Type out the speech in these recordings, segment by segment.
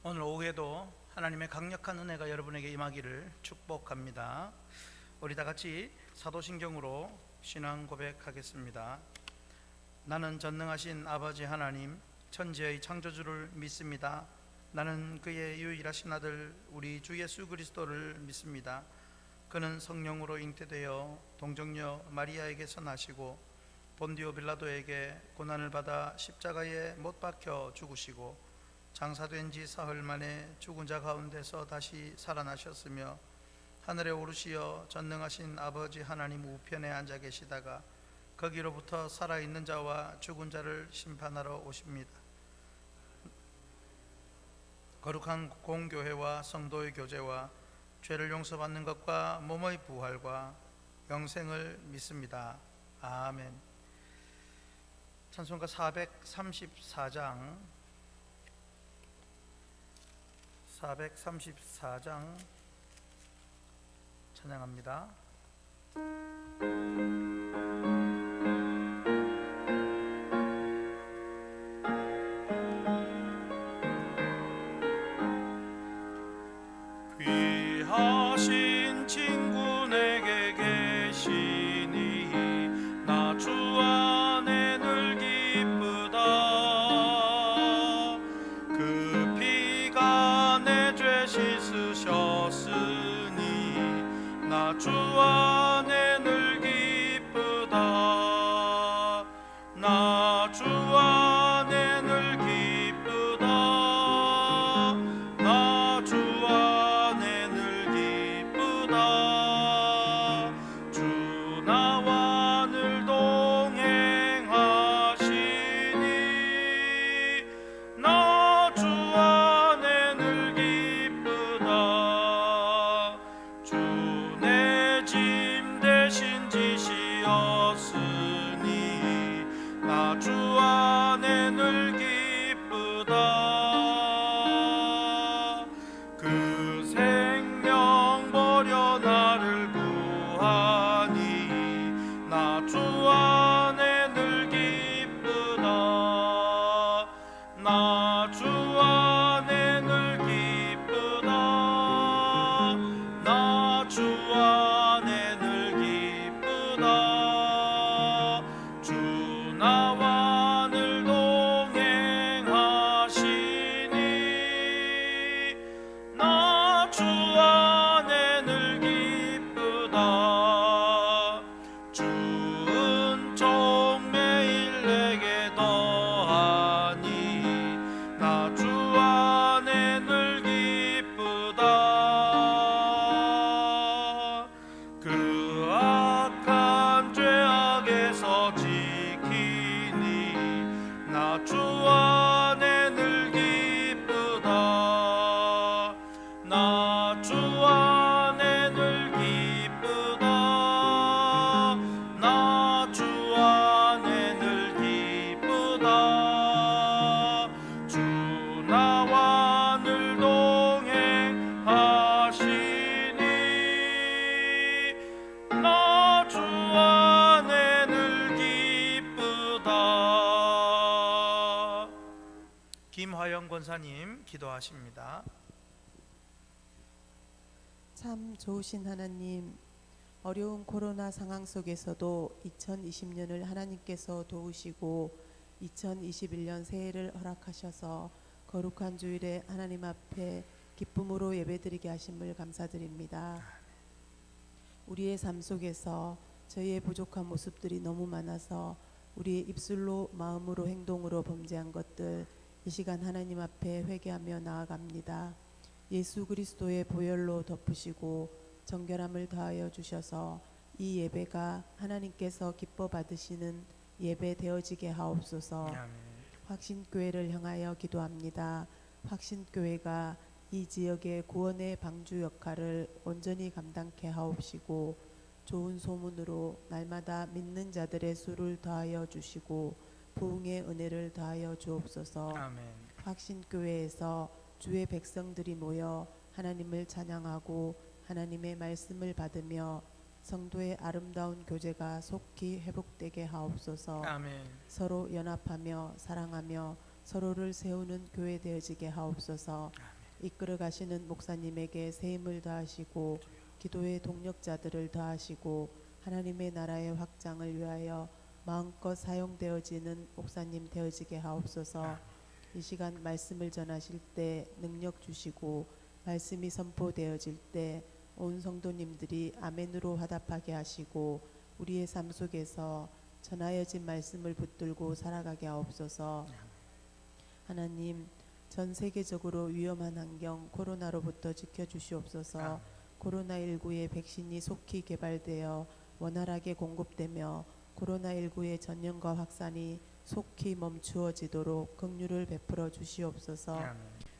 오늘 오후에도 하나님의 강력한 은혜가 여러분에게 임하기를 축복합니다. 우리 다 같이 사도신경으로 신앙 고백하겠습니다. 나는 전능하신 아버지 하나님, 천지의 창조주를 믿습니다. 나는 그의 유일하신 아들 우리 주 예수 그리스도를 믿습니다. 그는 성령으로 잉태되어 동정녀 마리아에게서 나시고 본디오 빌라도에게 고난을 받아 십자가에 못 박혀 죽으시고 장사된 지 사흘 만에 죽은 자 가운데서 다시 살아나셨으며 하늘에 오르시어 전능하신 아버지 하나님 우편에 앉아 계시다가 거기로부터 살아있는 자와 죽은 자를 심판하러 오십니다. 거룩한 공교회와 성도의 교제와 죄를 용서받는 것과 몸의 부활과 영생을 믿습니다. 아멘. 찬송가 434장 찬양합니다. 귀하신 친구 내게 계시니 나 주 안에 늘 기쁘다. 그 피가 내 죄 씻으셨으니 나 주 안에 늘 기쁘다. 나 주 안에 늘 기쁘다. 나 주 안에 늘 기쁘다. 주 나와 늘 동행하시니 나 주 안에 늘 기쁘다. 주 내 짐 대신 지시었으니 나 주 안에 늘 기쁘다. 그 생명 버려 나를 구하니 나 주 안에 늘 기쁘다. 나 주 안에 늘 기쁘다. 나 주 안에 늘 기쁘다. 주 나와 늘 동행하시니 나 주 안에 늘 기쁘다. 주 은총 매일 내게 더하니 나 주 안에 늘 기쁘다. 그 악한 죄악에서 지키니 나 주 안에 늘 기쁘다. 나 주 안에 늘 기쁘다. 나 주 안에 늘 기쁘다. 주 나와 늘 동행하시니 나 주 안에 늘 기쁘다. 김화영 권사님 기도하십니다. 참 좋으신 하나님, 어려운 코로나 상황 속에서도 2020년을 하나님께서 도우시고 2021년 새해를 허락하셔서 거룩한 주일에 하나님 앞에 기쁨으로 예배드리게 하심을 감사드립니다. 우리의 삶 속에서 저희의 부족한 모습들이 너무 많아서 우리의 입술로 마음으로 행동으로 범죄한 것들 이 시간 하나님 앞에 회개하며 나아갑니다. 예수 그리스도의 보혈로 덮으시고 정결함을 더하여 주셔서 이 예배가 하나님께서 기뻐 받으시는 예배 되어지게 하옵소서. 아멘. 확신교회를 향하여 기도합니다. 확신교회가 이 지역의 구원의 방주 역할을 온전히 감당케 하옵시고 좋은 소문으로 날마다 믿는 자들의 수를 더하여 주시고 부흥의 은혜를 더하여 주옵소서. 아멘. 확신교회에서 주의 백성들이 모여 하나님을 찬양하고 하나님의 말씀을 받으며 성도의 아름다운 교제가 속히 회복되게 하옵소서. 아멘. 서로 연합하며 사랑하며 서로를 세우는 교회 되어지게 하옵소서. 아멘. 이끌어 가시는 목사님에게 새 힘을 더하시고 기도의 동력자들을 더하시고 하나님의 나라의 확장을 위하여 마음껏 사용되어지는 목사님 되어지게 하옵소서. 이 시간 말씀을 전하실 때 능력 주시고 말씀이 선포되어질 때 온 성도님들이 아멘으로 화답하게 하시고 우리의 삶 속에서 전하여진 말씀을 붙들고 살아가게 하옵소서. 하나님, 전 세계적으로 위험한 환경 코로나로부터 지켜주시옵소서. 코로나19의 백신이 속히 개발되어 원활하게 공급되며 코로나19의 전염과 확산이 속히 멈추어지도록 긍휼을 베풀어 주시옵소서.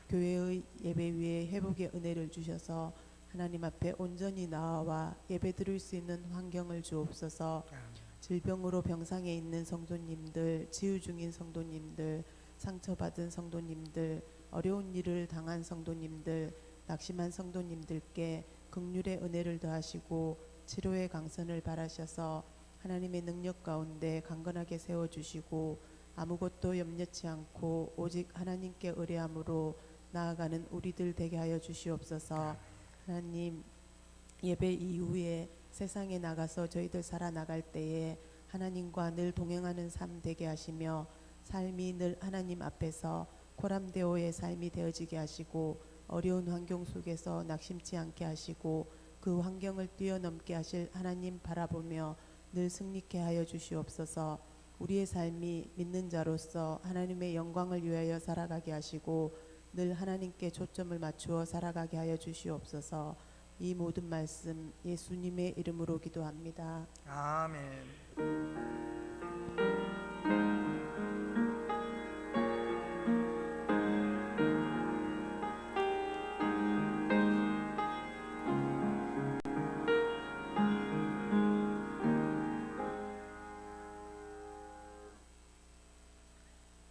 교회의 예배 위에 회복의 은혜를 주셔서 하나님 앞에 온전히 나와 예배 드릴 수 있는 환경을 주옵소서. 질병으로 병상에 있는 성도님들, 치유 중인 성도님들, 상처받은 성도님들, 어려운 일을 당한 성도님들, 낙심한 성도님들께 긍휼의 은혜를 더하시고 치료의 강선을 바라셔서 하나님의 능력 가운데 강건하게 세워주시고 아무것도 염려치 않고 오직 하나님께 의뢰함으로 나아가는 우리들 되게 하여 주시옵소서. 하나님, 예배 이후에 세상에 나가서 저희들 살아나갈 때에 하나님과 늘 동행하는 삶 되게 하시며 삶이 늘 하나님 앞에서 코람데오의 삶이 되어지게 하시고 어려운 환경 속에서 낙심치 않게 하시고 그 환경을 뛰어넘게 하실 하나님 바라보며 늘 승리케 하여 주시옵소서. 우리의 삶이 믿는 자로서 하나님의 영광을 위하여 살아가게 하시고 늘 하나님께 초점을 맞추어 살아가게 하여 주시옵소서. 이 모든 말씀 예수님의 이름으로 기도합니다. 아멘.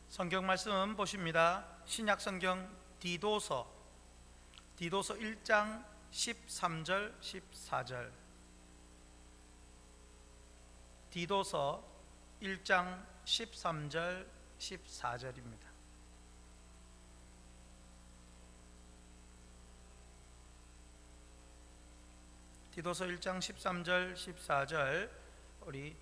성경 말씀 보십니다. 신약 성경 디도서 1장 13절 14절. 디도서 1장 13절 14절입니다. 디도서 1장 13절 14절 우리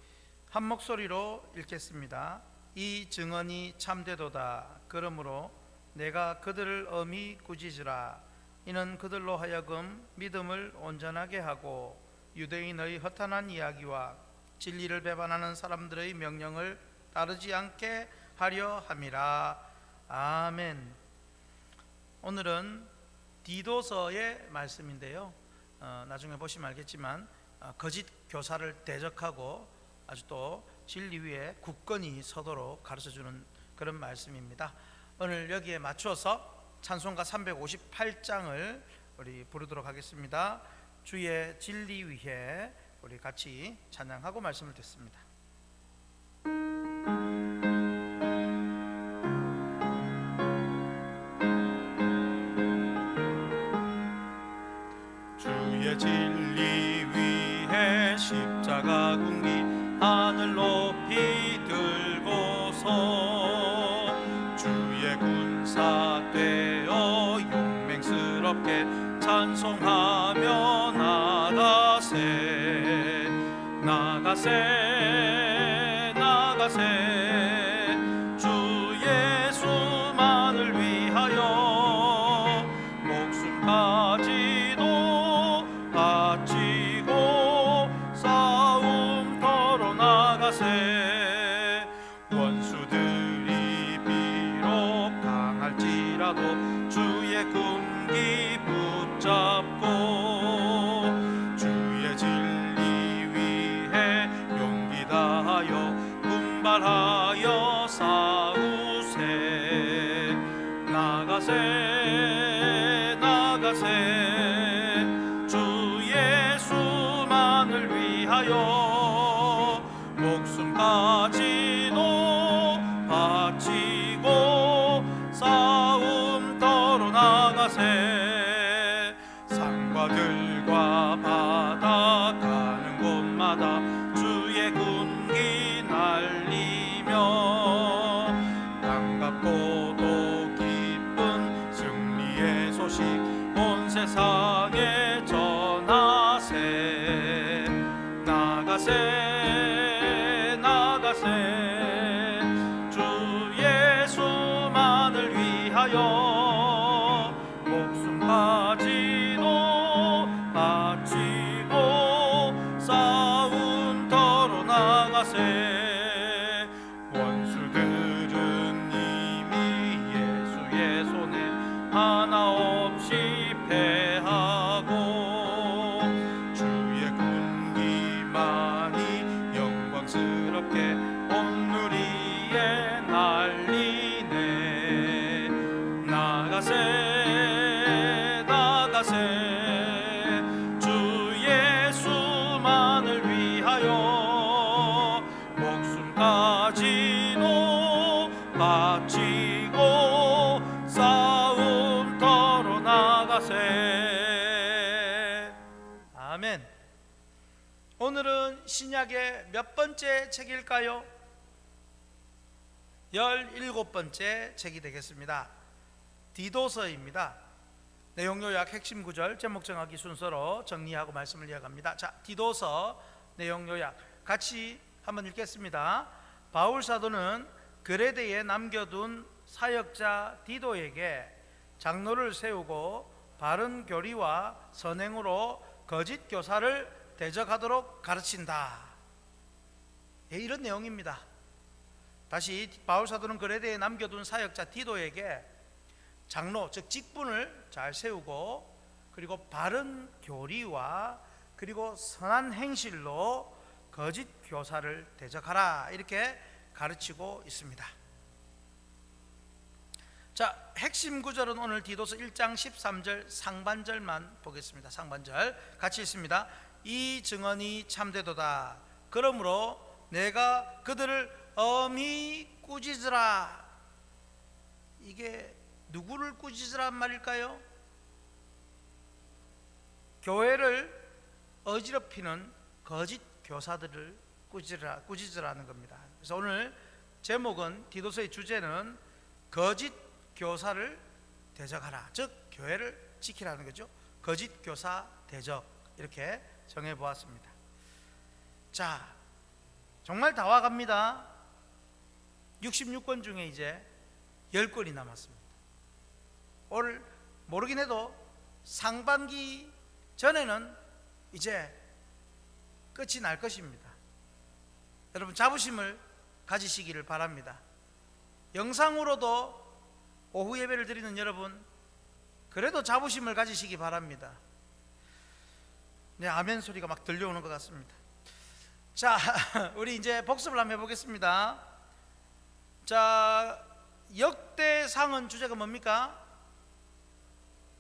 한 목소리로 읽겠습니다. 이 증언이 참되도다. 그러므로 내가 그들을 엄히 꾸짖으라. 이는 그들로 하여금 믿음을 온전하게 하고 유대인의 허탄한 이야기와 진리를 배반하는 사람들의 명령을 따르지 않게 하려 함이라. 아멘. 오늘은 디도서의 말씀인데요, 나중에 보시면 알겠지만 거짓 교사를 대적하고 아주 또 진리 위에 굳건히 서도록 가르쳐주는 그런 말씀입니다. 오늘 여기에 맞추어서 찬송가 358장을 우리 부르도록 하겠습니다. 주의 진리 위에 우리 같이 찬양하고 말씀을 듣습니다. 주의 진리 위에 십자가 군기 하늘 높이 들고서 주의 군사 되어 용맹스럽게 찬송하며 나가세 나가세 나가세 주 예수만을 위하여 목숨까지도 바치고 싸움터로 나가세 원수들이 비록 강할지라도 주의 군기 붙잡고 주의 진리 위해 용기 다하여 분발하여 싸우세 나가세 나가세 주 예수만을 위하여 목숨까지도 바치고 싸움터로 나가세 위하여 목숨까지도 바치고 싸움터로 나가세. 원수들은 이미 예수의 손에 하나 없이 패하고 주의 군기만이 영광스럽게 온 누리에 날리네. 나가세 나가세 주 예수만을 위하여 목숨까지도 바치고 싸움터로 나가세. 아멘. 오늘은 신약의 몇 번째 책일까요? 17번째 책이 되겠습니다. 디도서입니다. 내용 요약 핵심 구절 제목 정하기 순서로 정리하고 말씀을 이어갑니다. 자, 디도서 내용 요약 같이 한번 읽겠습니다. 바울 사도는 그레데에 남겨둔 사역자 디도에게 장로를 세우고 바른 교리와 선행으로 거짓 교사를 대적하도록 가르친다. 예, 이런 내용입니다. 다시 바울 사도는 그레데에 남겨둔 사역자 디도에게 장로 즉 직분을 잘 세우고 그리고 바른 교리와 그리고 선한 행실로 거짓 교사를 대적하라 이렇게 가르치고 있습니다. 자, 핵심 구절은 오늘 디도서 1장 13절 상반절만 보겠습니다. 상반절 같이 읽습니다. 이 증언이 참되도다. 그러므로 내가 그들을 엄히 꾸짖으라. 이게 누구를 꾸짖으란 말일까요? 교회를 어지럽히는 거짓 교사들을 꾸짖으라는 겁니다. 그래서 오늘 제목은 디도서의 주제는 거짓 교사를 대적하라, 즉 교회를 지키라는 거죠. 거짓 교사 대적 이렇게 정해 보았습니다. 자, 정말 다 와갑니다. 66권 중에 이제 10권이 남았습니다. 오늘 모르긴 해도 상반기 전에는 이제 끝이 날 것입니다. 여러분 자부심을 가지시기를 바랍니다. 영상으로도 오후 예배를 드리는 여러분 그래도 자부심을 가지시기 바랍니다. 네, 아멘 소리가 막 들려오는 것 같습니다. 자, 우리 이제 복습을 한번 해보겠습니다. 자, 역대상은 주제가 뭡니까?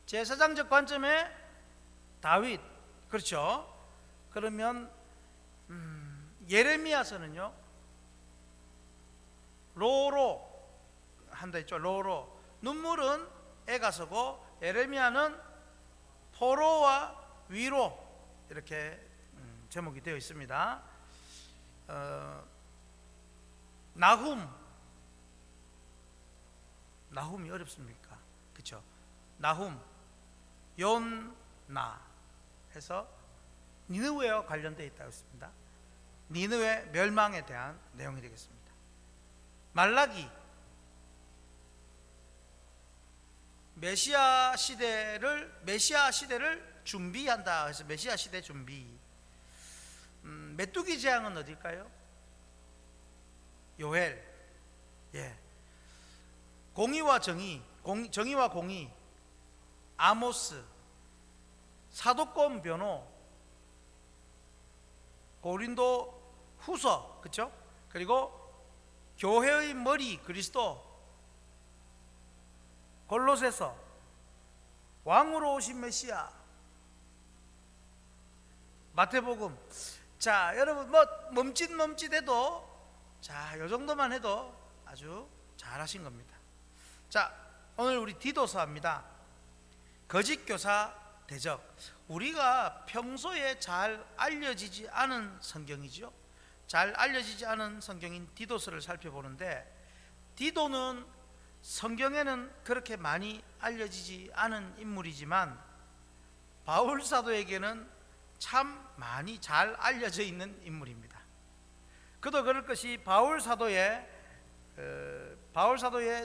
제사장적 관점에 다윗, 그렇죠? 그러면 예레미야서는요 로로 한다 했죠. 로로. 눈물은 애가서고 예레미야는 포로와 위로 이렇게 제목이 되어 있습니다. 나훔이 어렵습니까? 그렇죠? 나훔, 욘나 해서 니느웨와 관련되어 있다고 했습니다. 니느웨 멸망에 대한 내용이 되겠습니다. 말라기, 메시아 시대를 준비한다 해서 메시아 시대 준비. 메뚜기 재앙은 어딜까요? 요엘. 예. 공의와 정의, 정의와 공의, 아모스, 사도권 변호, 고린도 후서, 그렇죠? 그리고 교회의 머리 그리스도, 골로새서, 왕으로 오신 메시아, 마태복음. 자, 여러분 뭐 멈칫멈칫해도 자, 요 정도만 해도 아주 잘하신 겁니다. 자, 오늘 우리 디도서입니다. 거짓 교사 대적. 우리가 평소에 잘 알려지지 않은 성경이죠. 잘 알려지지 않은 성경인 디도서를 살펴보는데, 디도는 성경에는 그렇게 많이 알려지지 않은 인물이지만 바울 사도에게는 참 많이 잘 알려져 있는 인물입니다. 그도 그럴 것이 바울 사도의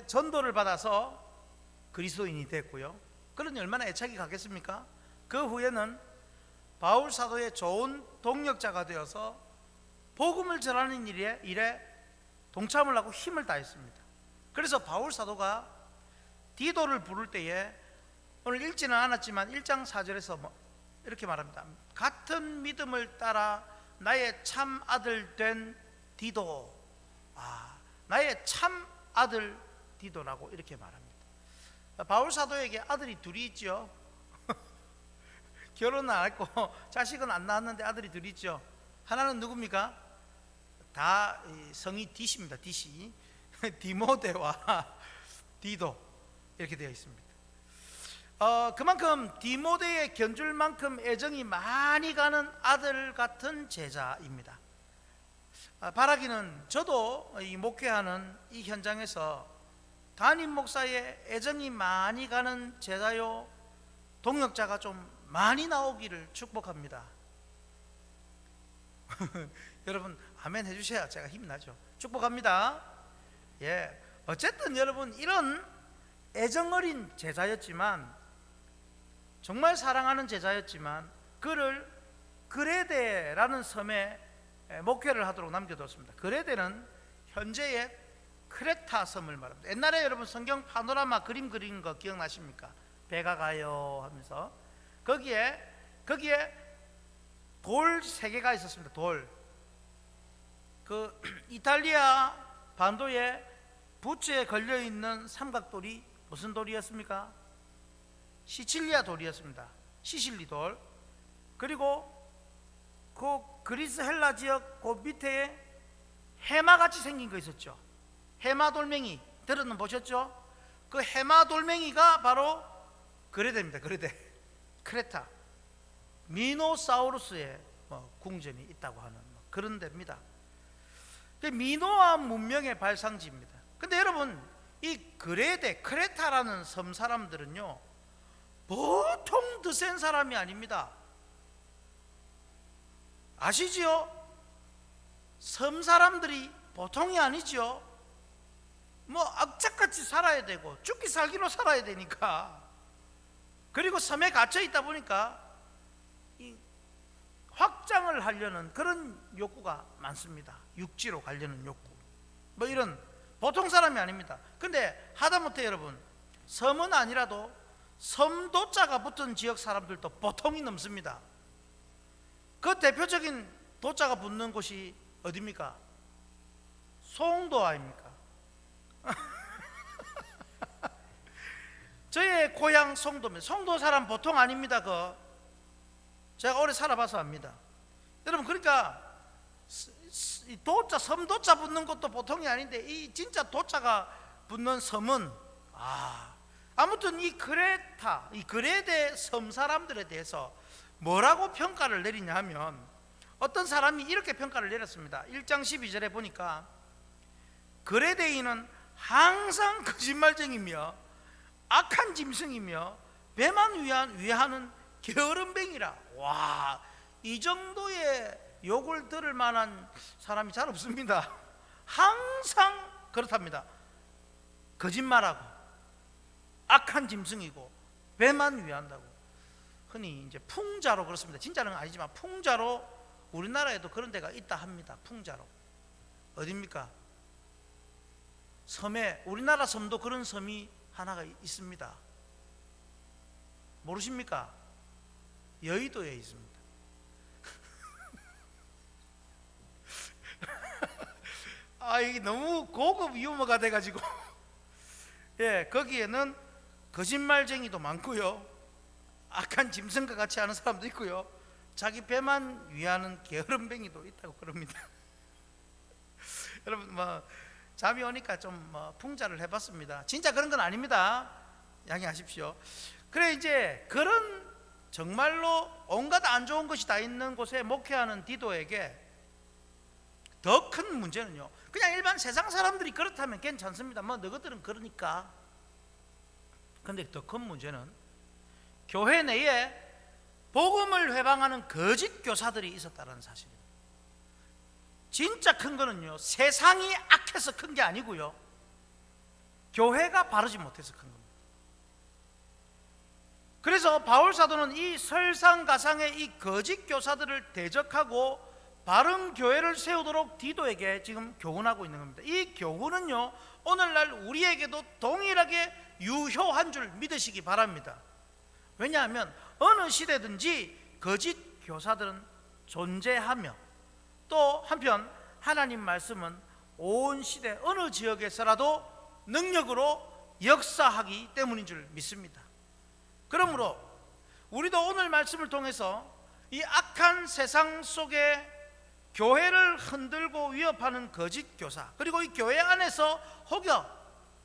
전도를 받아서 그리스도인이 됐고요. 그러니 얼마나 애착이 가겠습니까? 그 후에는 바울 사도의 좋은 동력자가 되어서 복음을 전하는 일에 동참을 하고 힘을 다했습니다. 그래서 바울 사도가 디도를 부를 때에 오늘 읽지는 않았지만 1장 4절에서 이렇게 말합니다. 같은 믿음을 따라 나의 참 아들 된 디도, 나의 참 아들 디도라고 이렇게 말합니다. 바울 사도에게 아들이 둘이 있죠. 결혼은 안 했고 자식은 안 낳았는데 아들이 둘이 있죠. 하나는 누굽니까? 다 성이 디시입니다. 디시. 디모데와 디도 이렇게 되어 있습니다. 그만큼 디모데의 견줄 만큼 애정이 많이 가는 아들 같은 제자입니다. 바라기는 저도 이 목회하는 이 현장에서 담임 목사의 애정이 많이 가는 제자요 동역자가 좀 많이 나오기를 축복합니다. 여러분 아멘 해주셔야 제가 힘이 나죠. 축복합니다. 예, 어쨌든 여러분 이런 애정어린 제자였지만, 정말 사랑하는 제자였지만 그를 그레데라는 섬에 목회를 하도록 남겨뒀습니다. 그레데는 현재의 크레타 섬을 말합니다. 옛날에 여러분 성경 파노라마 그림 그리는 거 기억나십니까? 배가 가요 하면서 거기에 돌 3개가 있었습니다. 돌. 그 이탈리아 반도에 부츠에 걸려있는 삼각돌이 무슨 돌이었습니까? 시칠리아 돌이었습니다. 시실리 돌. 그리고 그 그리스 헬라 지역 그 밑에 해마같이 생긴 거 있었죠. 해마 돌멩이 들어는 보셨죠? 그 해마 돌멩이가 바로 그레데입니다. 그레데. 크레타. 미노사우루스의 궁전이 있다고 하는 그런 데입니다. 미노아 문명의 발상지입니다. 근데 여러분 이 그레데, 크레타라는 섬 사람들은요 보통 드센 사람이 아닙니다. 아시지요? 섬 사람들이 보통이 아니죠. 악착같이 살아야 되고 죽기 살기로 살아야 되니까, 그리고 섬에 갇혀 있다 보니까 이 확장을 하려는 그런 욕구가 많습니다. 육지로 가려는 욕구, 이런 보통 사람이 아닙니다. 근데 하다못해 여러분 섬은 아니라도 섬도자가 붙은 지역 사람들도 보통이 넘습니다. 그 대표적인 도자가 붙는 곳이 어디입니까? 송도 아닙니까? 저의 고향 송도입니다. 송도 사람 보통 아닙니다. 제가 오래 살아봐서 압니다. 여러분 그러니까 이 도자, 섬도자 붙는 것도 보통이 아닌데 이 진짜 도자가 붙는 섬은 아무튼 이 크레타, 이 그레데 섬 사람들에 대해서 뭐라고 평가를 내리냐 하면, 어떤 사람이 이렇게 평가를 내렸습니다. 1장 12절에 보니까 그레데인은 항상 거짓말쟁이며 악한 짐승이며 배만 위하는 게으름뱅이라. 와, 이 정도의 욕을 들을 만한 사람이 잘 없습니다. 항상 그렇답니다. 거짓말하고 악한 짐승이고 배만 위한다고. 흔히 이제 풍자로 그렇습니다. 진짜는 아니지만 풍자로 우리나라에도 그런 데가 있다 합니다. 풍자로. 어디입니까? 섬에, 우리나라 섬도 그런 섬이 하나가 있습니다. 모르십니까? 여의도에 있습니다. 이게 너무 고급 유머가 돼가지고 예, 거기에는 거짓말쟁이도 많고요, 악한 짐승과 같이 하는 사람도 있고요, 자기 배만 위하는 게으름뱅이도 있다고 그럽니다. 여러분 잠이 오니까 좀 풍자를 해봤습니다. 진짜 그런 건 아닙니다. 양해하십시오. 그래, 이제 그런 정말로 온갖 안 좋은 것이 다 있는 곳에 목회하는 디도에게 더 큰 문제는요, 그냥 일반 세상 사람들이 그렇다면 괜찮습니다. 너희들은 그러니까. 근데 더 큰 문제는 교회 내에 복음을 회방하는 거짓 교사들이 있었다는 사실입니다. 진짜 큰 거는요, 세상이 악해서 큰 게 아니고요, 교회가 바르지 못해서 큰 겁니다. 그래서 바울 사도는 이 설상가상의 이 거짓 교사들을 대적하고 바른 교회를 세우도록 디도에게 지금 교훈하고 있는 겁니다. 이 교훈은요, 오늘날 우리에게도 동일하게 유효한 줄 믿으시기 바랍니다. 왜냐하면 어느 시대든지 거짓 교사들은 존재하며, 또 한편 하나님 말씀은 온 시대 어느 지역에서라도 능력으로 역사하기 때문인 줄 믿습니다. 그러므로 우리도 오늘 말씀을 통해서 이 악한 세상 속에 교회를 흔들고 위협하는 거짓 교사, 그리고 이 교회 안에서 혹여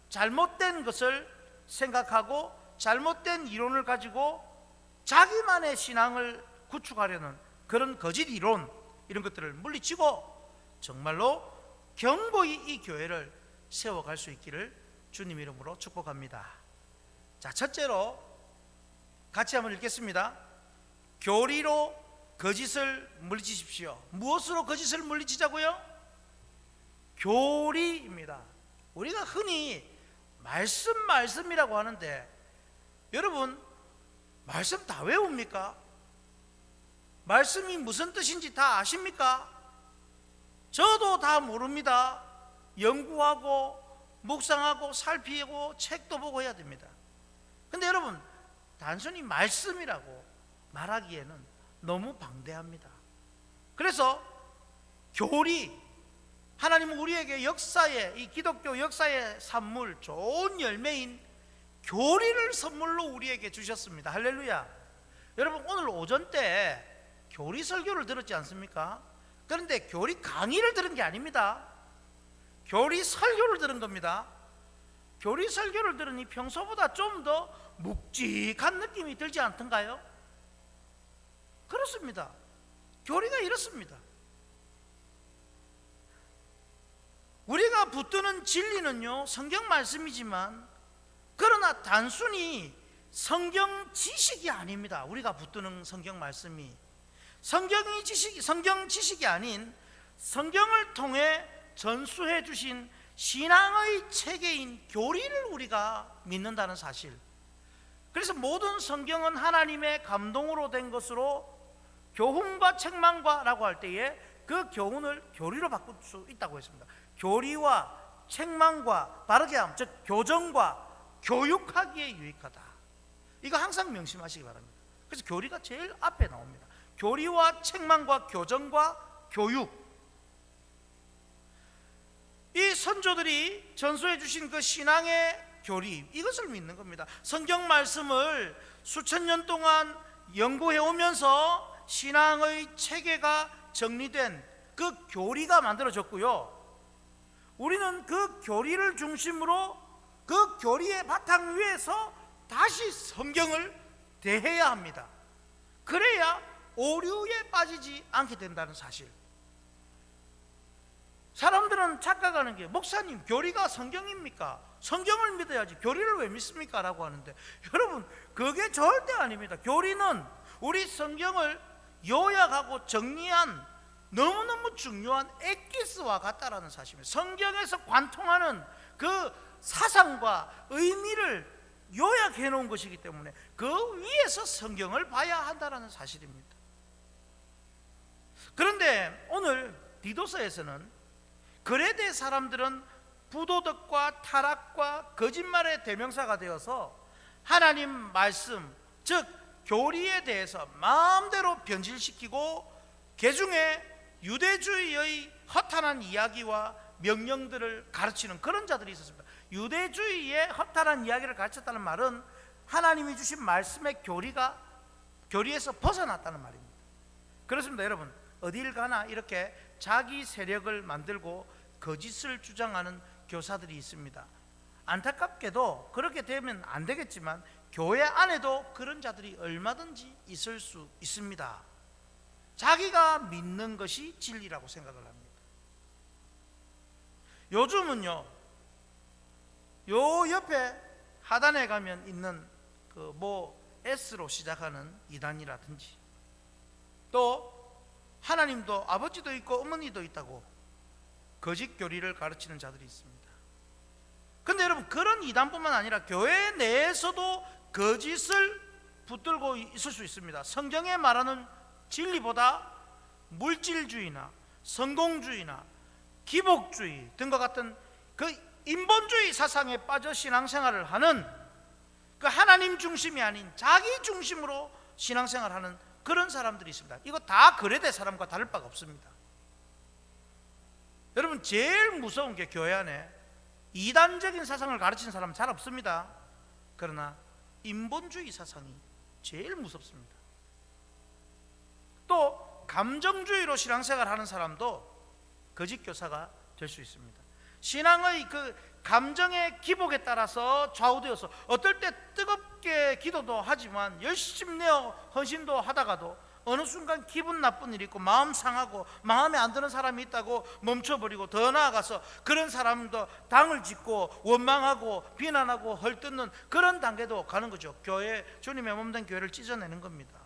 잘못된 것을 생각하고 잘못된 이론을 가지고 자기만의 신앙을 구축하려는 그런 거짓 이론, 이런 것들을 물리치고 정말로 견고히 이 교회를 세워갈 수 있기를 주님 이름으로 축복합니다. 자, 첫째로 같이 한번 읽겠습니다. 교리로 거짓을 물리치십시오. 무엇으로 거짓을 물리치자고요? 교리입니다. 우리가 흔히 말씀이라고 하는데, 여러분 말씀 다 외웁니까? 말씀이 무슨 뜻인지 다 아십니까? 저도 다 모릅니다. 연구하고 묵상하고 살피고 책도 보고 해야 됩니다. 근데 여러분, 단순히 말씀이라고 말하기에는 너무 방대합니다. 그래서 교리, 하나님은 우리에게 역사의, 이 기독교 역사의 산물, 좋은 열매인 교리를 선물로 우리에게 주셨습니다. 할렐루야. 여러분, 오늘 오전 때 교리 설교를 들었지 않습니까? 그런데 교리 강의를 들은 게 아닙니다. 교리 설교를 들은 겁니다. 교리 설교를 들으니 평소보다 좀 더 묵직한 느낌이 들지 않던가요? 그렇습니다. 교리가 이렇습니다. 우리가 붙드는 진리는요, 성경 말씀이지만, 그러나 단순히 성경 지식이 아닙니다. 우리가 붙드는 성경 말씀이 성경 지식이 아닌 성경을 통해 전수해 주신 신앙의 체계인 교리를 우리가 믿는다는 사실. 그래서 모든 성경은 하나님의 감동으로 된 것으로 교훈과 책망과라고 할 때에 그 교훈을 교리로 바꿀 수 있다고 했습니다. 교리와 책망과 바르게 함, 즉 교정과 교육하기에 유익하다. 이거 항상 명심하시기 바랍니다. 그래서 교리가 제일 앞에 나옵니다. 교리와 책망과 교정과 교육. 이 선조들이 전수해 주신 그 신앙의 교리, 이것을 믿는 겁니다. 성경 말씀을 수천 년 동안 연구해 오면서 신앙의 체계가 정리된 그 교리가 만들어졌고요, 우리는 그 교리를 중심으로 그 교리의 바탕 위에서 다시 성경을 대해야 합니다. 그래야 오류에 빠지지 않게 된다는 사실. 사람들은 착각하는 게, 목사님 교리가 성경입니까? 성경을 믿어야지 교리를 왜 믿습니까? 라고 하는데, 여러분 그게 절대 아닙니다. 교리는 우리 성경을 요약하고 정리한 너무너무 중요한 엑기스와 같다라는 사실입니다. 성경에서 관통하는 그 사상과 의미를 요약해 놓은 것이기 때문에 그 위에서 성경을 봐야 한다는 사실입니다. 그런데 오늘 디도서에서는 그레데 사람들은 부도덕과 타락과 거짓말의 대명사가 되어서 하나님 말씀, 즉 교리에 대해서 마음대로 변질시키고 개중에 유대주의의 허탄한 이야기와 명령들을 가르치는 그런 자들이 있었습니다. 유대주의의 허탄한 이야기를 가르쳤다는 말은 하나님이 주신 말씀의 교리에서 벗어났다는 말입니다. 그렇습니다. 여러분, 어딜 가나 이렇게 자기 세력을 만들고 거짓을 주장하는 교사들이 있습니다. 안타깝게도 그렇게 되면 안 되겠지만 교회 안에도 그런 자들이 얼마든지 있을 수 있습니다. 자기가 믿는 것이 진리라고 생각을 합니다. 요즘은요, 요 옆에 하단에 가면 있는 그 S로 시작하는 이단이라든지, 또 하나님도 아버지도 있고 어머니도 있다고 거짓 교리를 가르치는 자들이 있습니다. 근데 여러분, 그런 이단뿐만 아니라 교회 내에서도 거짓을 붙들고 있을 수 있습니다. 성경에 말하는 진리보다 물질주의나 성공주의나 기복주의 등과 같은 그 인본주의 사상에 빠져 신앙생활을 하는, 그 하나님 중심이 아닌 자기 중심으로 신앙생활하는 그런 사람들이 있습니다. 이거 다 거래대 사람과 다를 바가 없습니다. 여러분, 제일 무서운 게 교회 안에 이단적인 사상을 가르치는 사람은 잘 없습니다. 그러나 인본주의 사상이 제일 무섭습니다. 또 감정주의로 신앙생활 하는 사람도 거짓 교사가 될 수 있습니다. 신앙의 그 감정의 기복에 따라서 좌우되어서 어떨 때 뜨겁게 기도도 하지만 열심히 내어 헌신도 하다가도 어느 순간 기분 나쁜 일이 있고 마음 상하고 마음에 안 드는 사람이 있다고 멈춰버리고, 더 나아가서 그런 사람도 당을 짓고 원망하고 비난하고 헐뜯는 그런 단계도 가는 거죠. 교회, 주님의 몸된 교회를 찢어내는 겁니다.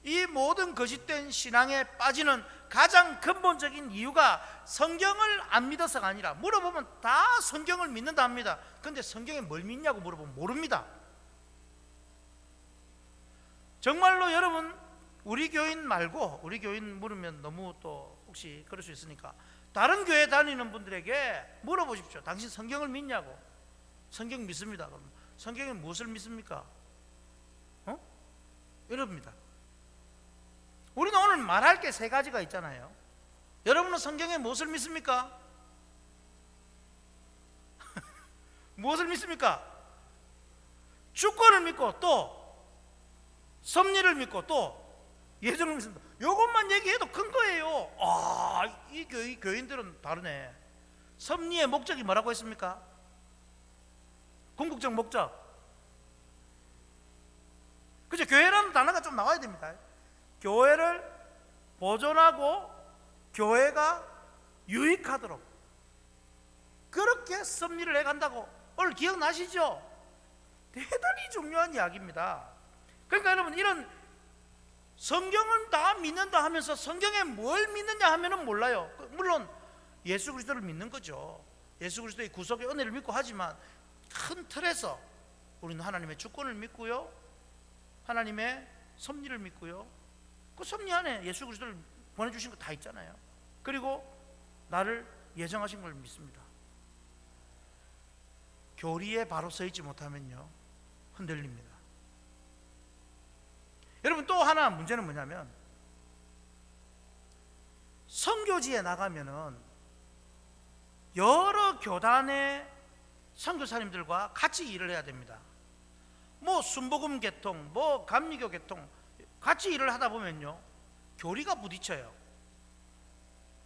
이 모든 거짓된 신앙에 빠지는 가장 근본적인 이유가 성경을 안 믿어서가 아니라, 물어보면 다 성경을 믿는다 합니다. 그런데 성경에 뭘 믿냐고 물어보면 모릅니다. 정말로 여러분, 우리 교인 말고, 우리 교인 물으면 너무 또 혹시 그럴 수 있으니까 다른 교회 다니는 분들에게 물어보십시오. 당신 성경을 믿냐고. 성경 믿습니다. 그럼 성경에 무엇을 믿습니까? 이럽니다. 우리는 오늘 말할 게 세 가지가 있잖아요. 여러분은 성경에 무엇을 믿습니까? 무엇을 믿습니까? 주권을 믿고, 또 섭리를 믿고, 또 예정을 믿습니다. 이것만 얘기해도 큰 거예요. 이 교인들은 다르네. 섭리의 목적이 뭐라고 했습니까? 궁극적 목적. 그죠? 교회라는 단어가 좀 나와야 됩니다. 교회를 보존하고 교회가 유익하도록 그렇게 섭리를 해간다고. 오늘 기억나시죠? 대단히 중요한 이야기입니다. 그러니까 여러분, 이런 성경을 다 믿는다 하면서 성경에 뭘 믿느냐 하면은 몰라요. 물론 예수 그리스도를 믿는 거죠. 예수 그리스도의 구속의 은혜를 믿고 하지만 큰 틀에서 우리는 하나님의 주권을 믿고요, 하나님의 섭리를 믿고요, 그 섭리 안에 예수 그리스도를 보내주신 거 다 있잖아요. 그리고 나를 예정하신 걸 믿습니다. 교리에 바로 서 있지 못하면요, 흔들립니다. 여러분, 또 하나 문제는 뭐냐면, 선교지에 나가면은 여러 교단의 선교사님들과 같이 일을 해야 됩니다. 뭐 순복음 계통, 뭐 감리교 계통 같이 일을 하다 보면요, 교리가 부딪혀요.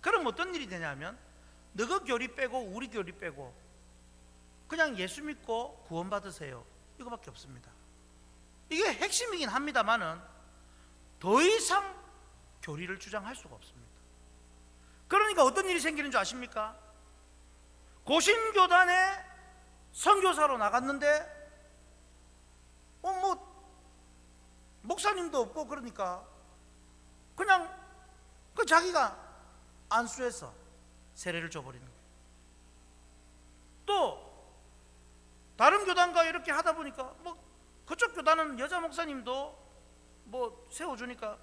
그럼 어떤 일이 되냐면, 너그 교리 빼고 우리 교리 빼고 그냥 예수 믿고 구원받으세요, 이거밖에 없습니다. 이게 핵심이긴 합니다만은 더 이상 교리를 주장할 수가 없습니다. 그러니까 어떤 일이 생기는 줄 아십니까? 고신교단의 선교사로 나갔는데 목사님도 없고, 그러니까 그냥 자기가 안수해서 세례를 줘버리는 거예요. 또 다른 교단과 이렇게 하다 보니까 그쪽 교단은 여자 목사님도 세워주니까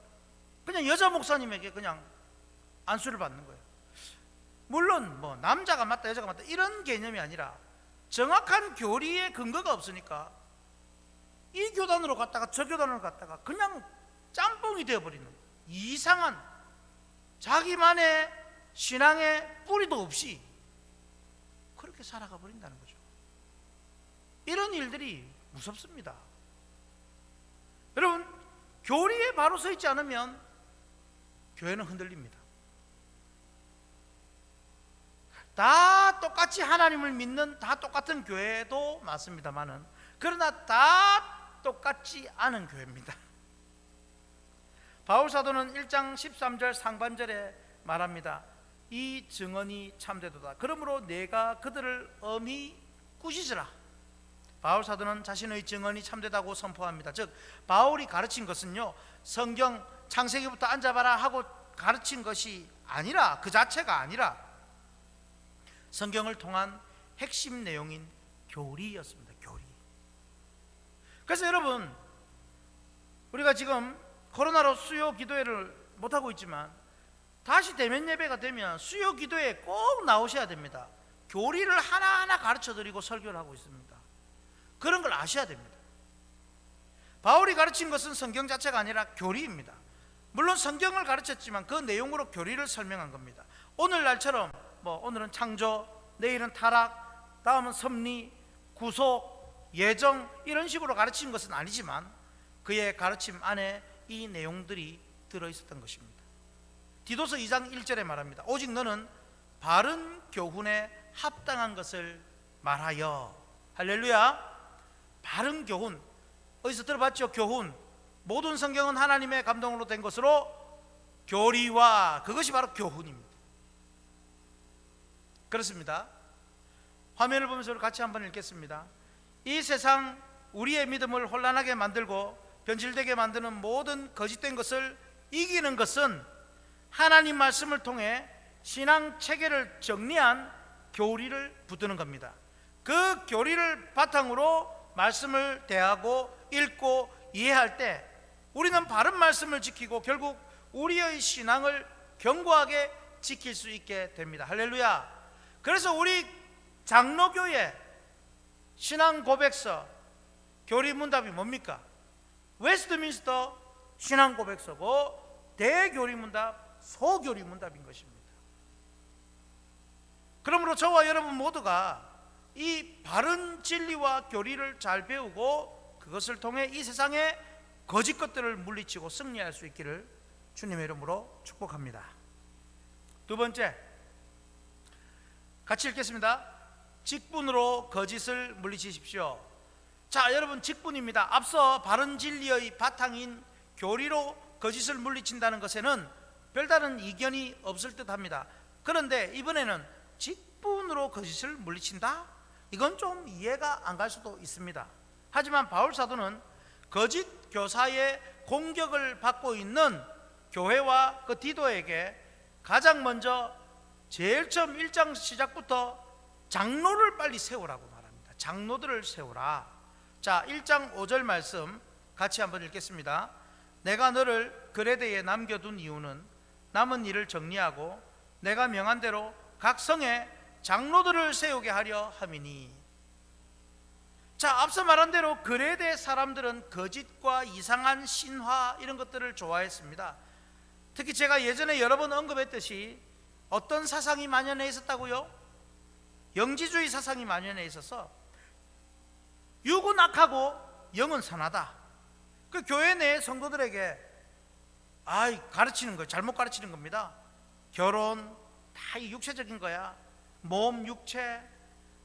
그냥 여자 목사님에게 그냥 안수를 받는 거예요. 물론 남자가 맞다 여자가 맞다 이런 개념이 아니라, 정확한 교리의 근거가 없으니까 이 교단으로 갔다가 저 교단으로 갔다가 그냥 짬뽕이 되어버리는, 이상한 자기만의 신앙의 뿌리도 없이 그렇게 살아가 버린다는 거죠. 이런 일들이 무섭습니다. 여러분, 교리에 바로 서 있지 않으면 교회는 흔들립니다. 다 똑같이 하나님을 믿는 다 똑같은 교회도 맞습니다만은, 그러나 다 똑같지 않은 교회입니다. 바울 사도는 1장 13절 상반절에 말합니다. 이 증언이 참되도다. 그러므로 내가 그들을 엄히 꾸짖으라. 바울 사도는 자신의 증언이 참되다고 선포합니다. 즉 바울이 가르친 것은요, 성경 창세기부터 앉아봐라 하고 가르친 것이 아니라, 그 자체가 아니라 성경을 통한 핵심 내용인 교리였습니다. 교리. 그래서 여러분, 우리가 지금 코로나로 수요 기도회를 못하고 있지만 다시 대면 예배가 되면 수요 기도회에 꼭 나오셔야 됩니다. 교리를 하나하나 가르쳐드리고 설교를 하고 있습니다. 그런 걸 아셔야 됩니다. 바울이 가르친 것은 성경 자체가 아니라 교리입니다. 물론 성경을 가르쳤지만 그 내용으로 교리를 설명한 겁니다. 오늘날처럼 오늘은 창조, 내일은 타락, 다음은 섭리, 구속, 예정 이런 식으로 가르친 것은 아니지만 그의 가르침 안에 이 내용들이 들어있었던 것입니다. 디도서 2장 1절에 말합니다. 오직 너는 바른 교훈에 합당한 것을 말하여. 할렐루야. 바른 교훈, 어디서 들어봤죠? 교훈. 모든 성경은 하나님의 감동으로 된 것으로 교리와, 그것이 바로 교훈입니다. 그렇습니다. 화면을 보면서 같이 한번 읽겠습니다. 이 세상 우리의 믿음을 혼란하게 만들고 변질되게 만드는 모든 거짓된 것을 이기는 것은 하나님 말씀을 통해 신앙 체계를 정리한 교리를 붙드는 겁니다. 그 교리를 바탕으로 말씀을 대하고 읽고 이해할 때 우리는 바른 말씀을 지키고 결국 우리의 신앙을 견고하게 지킬 수 있게 됩니다. 할렐루야. 그래서 우리 장로교회 신앙 고백서 교리 문답이 뭡니까? 웨스트민스터 신앙 고백서고 대교리 문답, 소교리 문답인 것입니다. 그러므로 저와 여러분 모두가 이 바른 진리와 교리를 잘 배우고 그것을 통해 이 세상의 거짓 것들을 물리치고 승리할 수 있기를 주님의 이름으로 축복합니다. 두 번째, 같이 읽겠습니다. 직분으로 거짓을 물리치십시오. 자, 여러분, 직분입니다. 앞서 바른 진리의 바탕인 교리로 거짓을 물리친다는 것에는 별다른 이견이 없을 듯합니다. 그런데 이번에는 직분으로 거짓을 물리친다? 이건 좀 이해가 안 갈 수도 있습니다. 하지만 바울 사도는 거짓 교사의 공격을 받고 있는 교회와 그 디도에게 가장 먼저 제일 처음 1장 시작부터 장로를 빨리 세우라고 말합니다. 장로들을 세우라. 자, 1장 5절 말씀 같이 한번 읽겠습니다. 내가 너를 그레데에 남겨둔 이유는 남은 일을 정리하고 내가 명한 대로 각 성에 장로들을 세우게 하려 함이니. 자, 앞서 말한 대로 그레데 사람들은 거짓과 이상한 신화 이런 것들을 좋아했습니다. 특히 제가 예전에 여러 번 언급했듯이 어떤 사상이 만연해 있었다고요? 영지주의 사상이 만연해 있어서 육은 악하고 영은 선하다. 그 교회 내 성도들에게 가르치는 거 잘못 가르치는 겁니다. 결혼 다 육체적인 거야. 몸, 육체,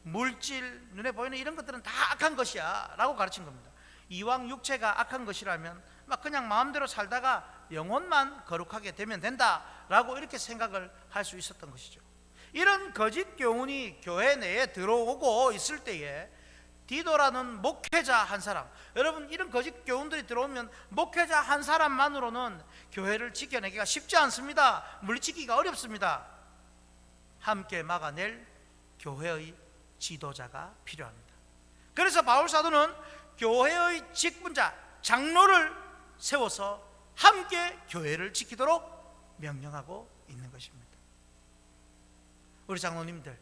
물질, 눈에 보이는 이런 것들은 다 악한 것이야 라고 가르친 겁니다. 이왕 육체가 악한 것이라면 그냥 마음대로 살다가 영혼만 거룩하게 되면 된다 라고 이렇게 생각을 할 수 있었던 것이죠. 이런 거짓 교훈이 교회 내에 들어오고 있을 때에 디도라는 목회자 한 사람, 여러분, 이런 거짓 교훈들이 들어오면 목회자 한 사람만으로는 교회를 지켜내기가 쉽지 않습니다. 물리치기가 어렵습니다. 함께 막아낼 교회의 지도자가 필요합니다. 그래서 바울 사도는 교회의 직분자, 장로를 세워서 함께 교회를 지키도록 명령하고 있는 것입니다. 우리 장로님들,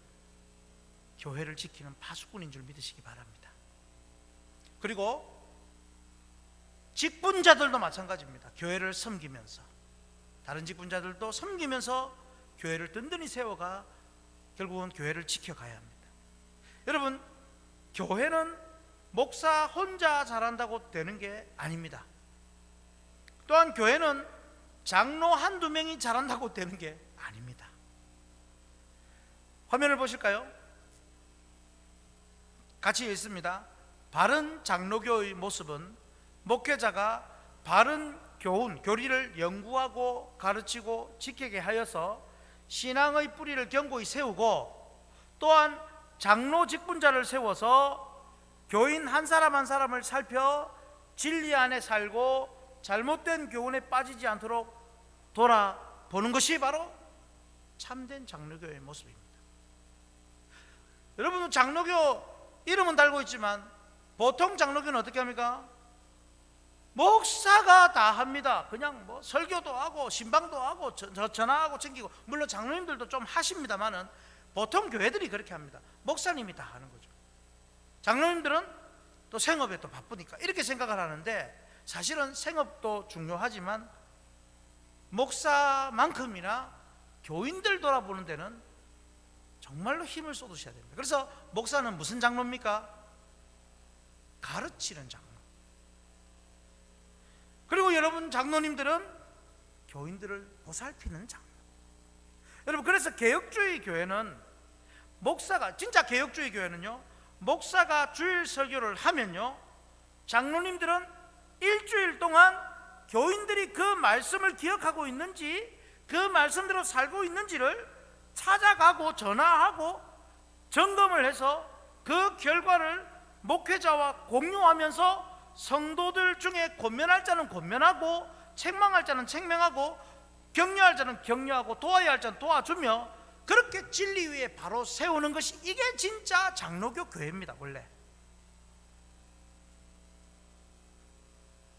교회를 지키는 파수꾼인 줄 믿으시기 바랍니다. 그리고 직분자들도 마찬가지입니다. 교회를 섬기면서, 다른 직분자들도 섬기면서 교회를 든든히 세워가 결국은 교회를 지켜가야 합니다. 여러분, 교회는 목사 혼자 잘한다고 되는 게 아닙니다. 또한 교회는 장로 한두 명이 잘한다고 되는 게 아닙니다. 화면을 보실까요? 같이 있습니다. 바른 장로교의 모습은 목회자가 바른 교훈, 교리를 연구하고 가르치고 지키게 하여서 신앙의 뿌리를 견고히 세우고, 또한 장로 직분자를 세워서 교인 한 사람 한 사람을 살펴 진리 안에 살고 잘못된 교훈에 빠지지 않도록 돌아보는 것이 바로 참된 장로교의 모습입니다. 여러분, 장로교 이름은 달고 있지만 보통 장로교는 어떻게 합니까? 목사가 다 합니다. 그냥 뭐 설교도 하고 신방도 하고 전화하고 챙기고, 물론 장로님들도 좀 하십니다만은 보통 교회들이 그렇게 합니다. 목사님이 다 하는 거죠. 장로님들은 또 생업에 또 바쁘니까 이렇게 생각을 하는데, 사실은 생업도 중요하지만 목사만큼이나 교인들 돌아보는 데는 정말로 힘을 쏟으셔야 됩니다. 그래서 목사는 무슨 장로입니까? 가르치는 장로. 그리고 여러분 장로님들은 교인들을 보살피는 장로. 여러분, 그래서 개혁주의 교회는 목사가, 진짜 개혁주의 교회는요, 목사가 주일 설교를 하면요, 장로님들은 일주일 동안 교인들이 그 말씀을 기억하고 있는지, 그 말씀대로 살고 있는지를 찾아가고 전화하고 점검을 해서 그 결과를 목회자와 공유하면서 성도들 중에 권면할 자는 권면하고, 책망할 자는 책망하고, 격려할 자는 격려하고, 도와야 할 자는 도와주며, 그렇게 진리 위에 바로 세우는 것이, 이게 진짜 장로교 교회입니다. 원래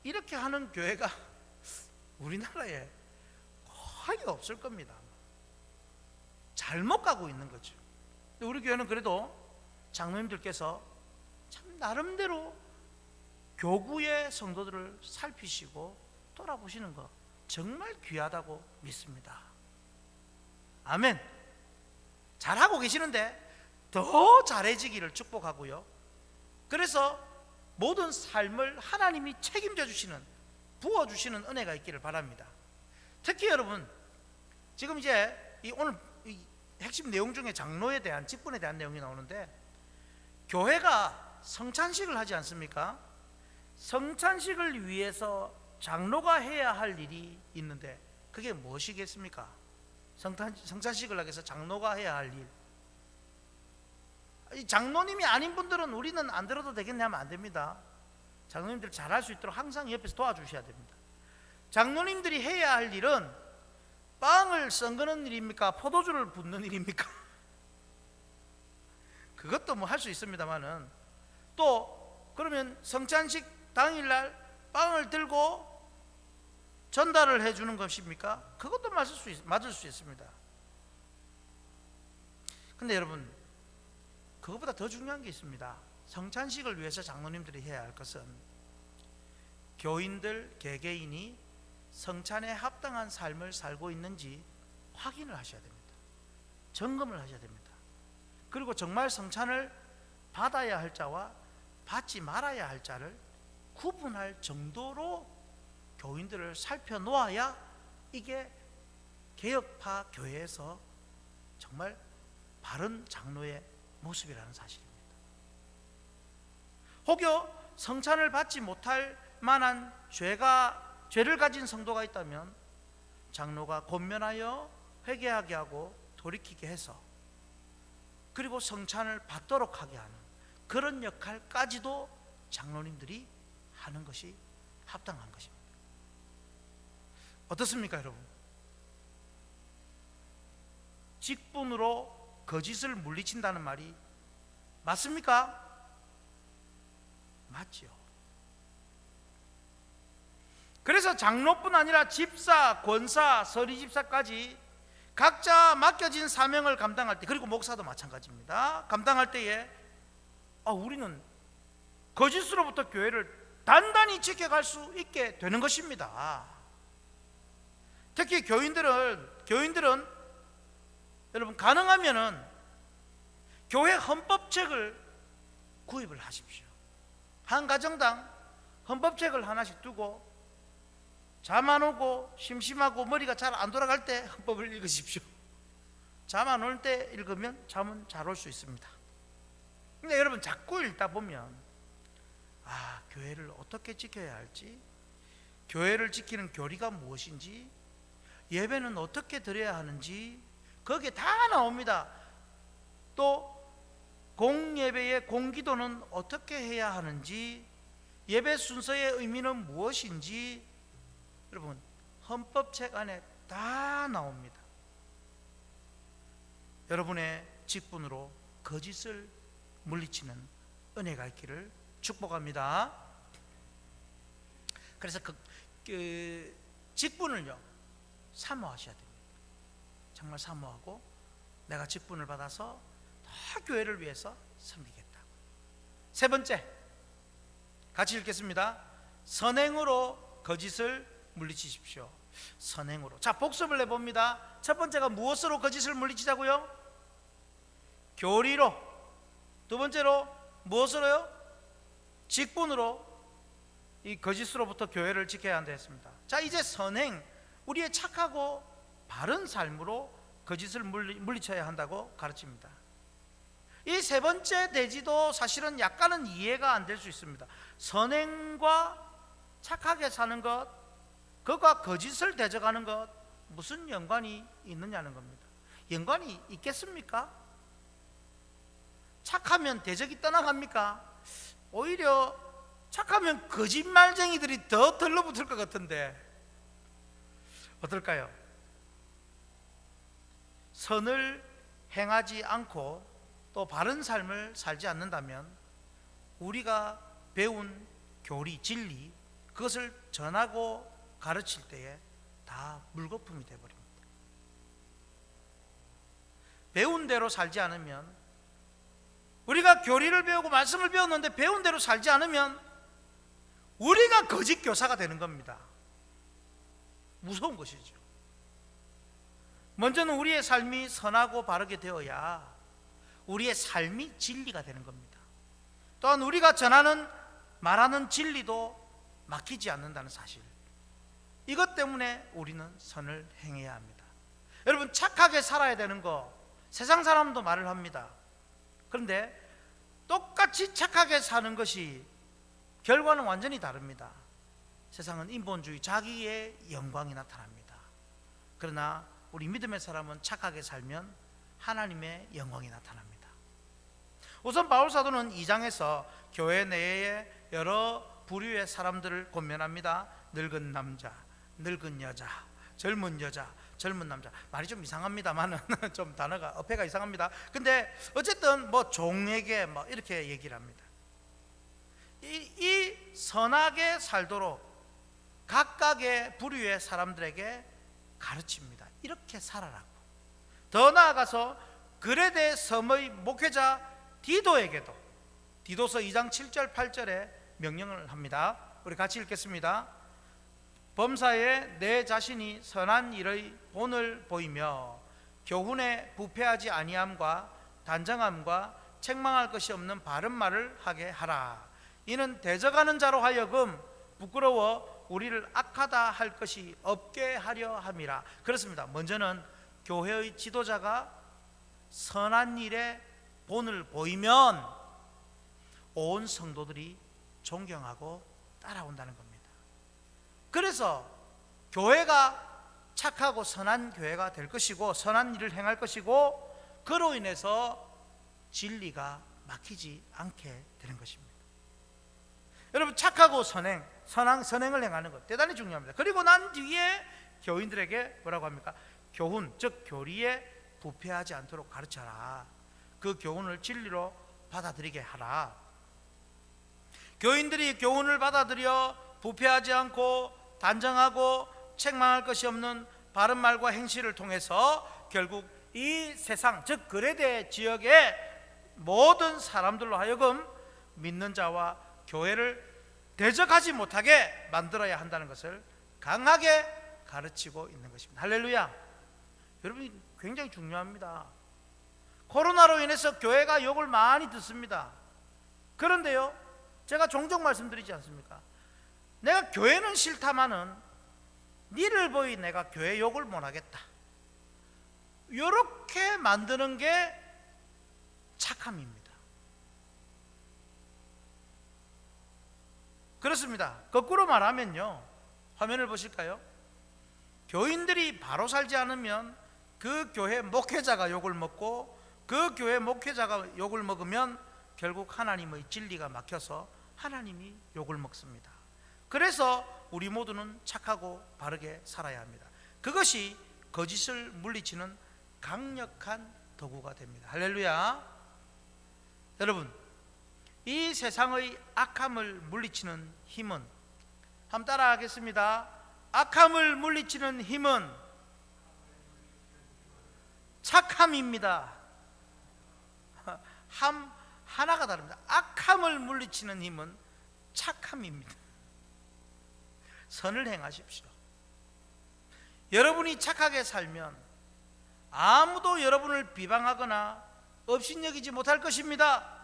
이렇게 하는 교회가 우리나라에 거의 없을 겁니다. 잘못 가고 있는 거죠. 근데 우리 교회는 그래도 장로님들께서 참 나름대로 교구의 성도들을 살피시고 돌아보시는 거 정말 귀하다고 믿습니다. 아멘. 잘하고 계시는데 더 잘해지기를 축복하고요. 그래서 모든 삶을 하나님이 책임져 주시는, 부어주시는 은혜가 있기를 바랍니다. 특히 여러분, 지금 이제 오늘 이 핵심 내용 중에 장로에 대한, 직분에 대한 내용이 나오는데, 교회가 성찬식을 하지 않습니까? 성찬식을 위해서 장로가 해야 할 일이 있는데, 그게 무엇이겠습니까? 성찬식을 하기 위해서 장로가 해야 할 일. 이 장로님이 아닌 분들은 우리는 안 들어도 되겠냐 하면 안 됩니다. 장로님들 잘할 수 있도록 항상 옆에서 도와주셔야 됩니다. 장로님들이 해야 할 일은 빵을 썬거는 일입니까? 포도주를 붓는 일입니까? 그것도 뭐 할 수 있습니다만은, 또 그러면 성찬식 당일날 빵을 들고 전달을 해주는 것입니까? 그것도 맞을 수 있습니다. 근데 여러분, 그것보다 더 중요한 게 있습니다. 성찬식을 위해서 장로님들이 해야 할 것은, 교인들 개개인이 성찬에 합당한 삶을 살고 있는지 확인을 하셔야 됩니다. 점검을 하셔야 됩니다. 그리고 정말 성찬을 받아야 할 자와 받지 말아야 할 자를 구분할 정도로 교인들을 살펴놓아야 이게 개혁파 교회에서 정말 바른 장로의 모습이라는 사실입니다. 혹여 성찬을 받지 못할 만한 죄를 가진 성도가 있다면 장로가 권면하여 회개하게 하고 돌이키게 해서, 그리고 성찬을 받도록 하게 하는 그런 역할까지도 장로님들이 하는 것이 합당한 것입니다. 어떻습니까, 여러분? 직분으로 거짓을 물리친다는 말이 맞습니까? 맞죠. 그래서 장로뿐 아니라 집사, 권사, 서리집사까지 각자 맡겨진 사명을 감당할 때, 그리고 목사도 마찬가지입니다. 감당할 때에 우리는 거짓으로부터 교회를 단단히 지켜갈 수 있게 되는 것입니다. 특히 교인들은 여러분, 가능하면은 교회 헌법책을 구입을 하십시오. 한 가정당 헌법책을 하나씩 두고, 잠 안 오고 심심하고 머리가 잘 안 돌아갈 때 헌법을 읽으십시오. 잠 안 올 때 읽으면 잠은 잘 올 수 있습니다. 근데 여러분, 자꾸 읽다 보면 교회를 어떻게 지켜야 할지, 교회를 지키는 교리가 무엇인지, 예배는 어떻게 드려야 하는지, 거기에 다 나옵니다. 또 공예배의 공기도는 어떻게 해야 하는지, 예배 순서의 의미는 무엇인지, 여러분, 헌법책 안에 다 나옵니다. 여러분의 직분으로 거짓을 물리치는 은혜가 있기를 축복합니다. 그래서 그 직분을요 사모하셔야 됩니다. 정말 사모하고 내가 직분을 받아서 더 교회를 위해서 섬기겠다고. 세 번째, 같이 읽겠습니다. 선행으로 거짓을 물리치십시오. 선행으로. 자, 복습을 해봅니다. 첫 번째가 무엇으로 거짓을 물리치자고요? 교리로. 두 번째로 무엇으로요? 직분으로 이 거짓으로부터 교회를 지켜야 한다 했습니다. 자, 이제 선행, 우리의 착하고 바른 삶으로 거짓을 물리쳐야 한다고 가르칩니다. 이 세 번째 대지도 사실은 약간은 이해가 안 될 수 있습니다. 선행과 착하게 사는 것, 그것과 거짓을 대적하는 것, 무슨 연관이 있느냐는 겁니다. 연관이 있겠습니까? 착하면 대적이 떠나갑니까? 오히려 착하면 거짓말쟁이들이 더 들러붙을 것 같은데 어떨까요? 선을 행하지 않고 또 바른 삶을 살지 않는다면 우리가 배운 교리, 진리, 그것을 전하고 가르칠 때에 다 물거품이 되어버립니다. 배운 대로 살지 않으면, 우리가 교리를 배우고 말씀을 배웠는데 배운 대로 살지 않으면 우리가 거짓 교사가 되는 겁니다. 무서운 것이죠. 먼저는 우리의 삶이 선하고 바르게 되어야 우리의 삶이 진리가 되는 겁니다. 또한 우리가 전하는 말하는 진리도 막히지 않는다는 사실, 이것 때문에 우리는 선을 행해야 합니다. 여러분, 착하게 살아야 되는 거 세상 사람도 말을 합니다. 그런데 똑같이 착하게 사는 것이 결과는 완전히 다릅니다. 세상은 인본주의, 자기의 영광이 나타납니다. 그러나 우리 믿음의 사람은 착하게 살면 하나님의 영광이 나타납니다. 우선 바울 사도는 2장에서 교회 내에 여러 부류의 사람들을 권면합니다. 늙은 남자, 늙은 여자, 젊은 여자, 젊은 남자. 말이 좀 이상합니다만은 좀 단어가 어폐가 이상합니다. 근데 어쨌든 뭐 종에게 뭐 이렇게 얘기를 합니다. 이 선하게 살도록 각각의 부류의 사람들에게 가르칩니다. 이렇게 살아라고. 더 나아가서 그레데 섬의 목회자 디도에게도 디도서 2장 7절 8절에 명령을 합니다. 우리 같이 읽겠습니다. 범사에 내 자신이 선한 일의 본을 보이며 교훈에 부패하지 아니함과 단정함과 책망할 것이 없는 바른 말을 하게 하라. 이는 대적하는 자로 하여금 부끄러워 우리를 악하다 할 것이 없게 하려 함이라. 그렇습니다. 먼저는 교회의 지도자가 선한 일의 본을 보이면 온 성도들이 존경하고 따라온다는 겁니다. 그래서 교회가 착하고 선한 교회가 될 것이고 선한 일을 행할 것이고 그로 인해서 진리가 막히지 않게 되는 것입니다. 여러분, 착하고 선행을 행하는 것 대단히 중요합니다. 그리고 난 뒤에 교인들에게 뭐라고 합니까? 교훈, 즉 교리에 부패하지 않도록 가르쳐라. 그 교훈을 진리로 받아들이게 하라. 교인들이 교훈을 받아들여 부패하지 않고 단정하고 책망할 것이 없는 바른 말과 행실을 통해서 결국 이 세상, 즉 그레데 지역의 모든 사람들로 하여금 믿는 자와 교회를 대적하지 못하게 만들어야 한다는 것을 강하게 가르치고 있는 것입니다. 할렐루야. 여러분, 굉장히 중요합니다. 코로나로 인해서 교회가 욕을 많이 듣습니다. 그런데요, 제가 종종 말씀드리지 않습니까? 내가 교회는 싫다마는 니를 보이 내가 교회 욕을 못하겠다, 이렇게 만드는 게 착함입니다. 그렇습니다. 거꾸로 말하면요, 화면을 보실까요? 교인들이 바로 살지 않으면 그 교회 목회자가 욕을 먹고 그 교회 목회자가 욕을 먹으면 결국 하나님의 진리가 막혀서 하나님이 욕을 먹습니다. 그래서 우리 모두는 착하고 바르게 살아야 합니다. 그것이 거짓을 물리치는 강력한 도구가 됩니다. 할렐루야. 여러분, 이 세상의 악함을 물리치는 힘은 한번 따라하겠습니다. 악함을 물리치는 힘은 착함입니다. 하나가 다릅니다. 악함을 물리치는 힘은 착함입니다. 선을 행하십시오. 여러분이 착하게 살면 아무도 여러분을 비방하거나 업신여기지 못할 것입니다.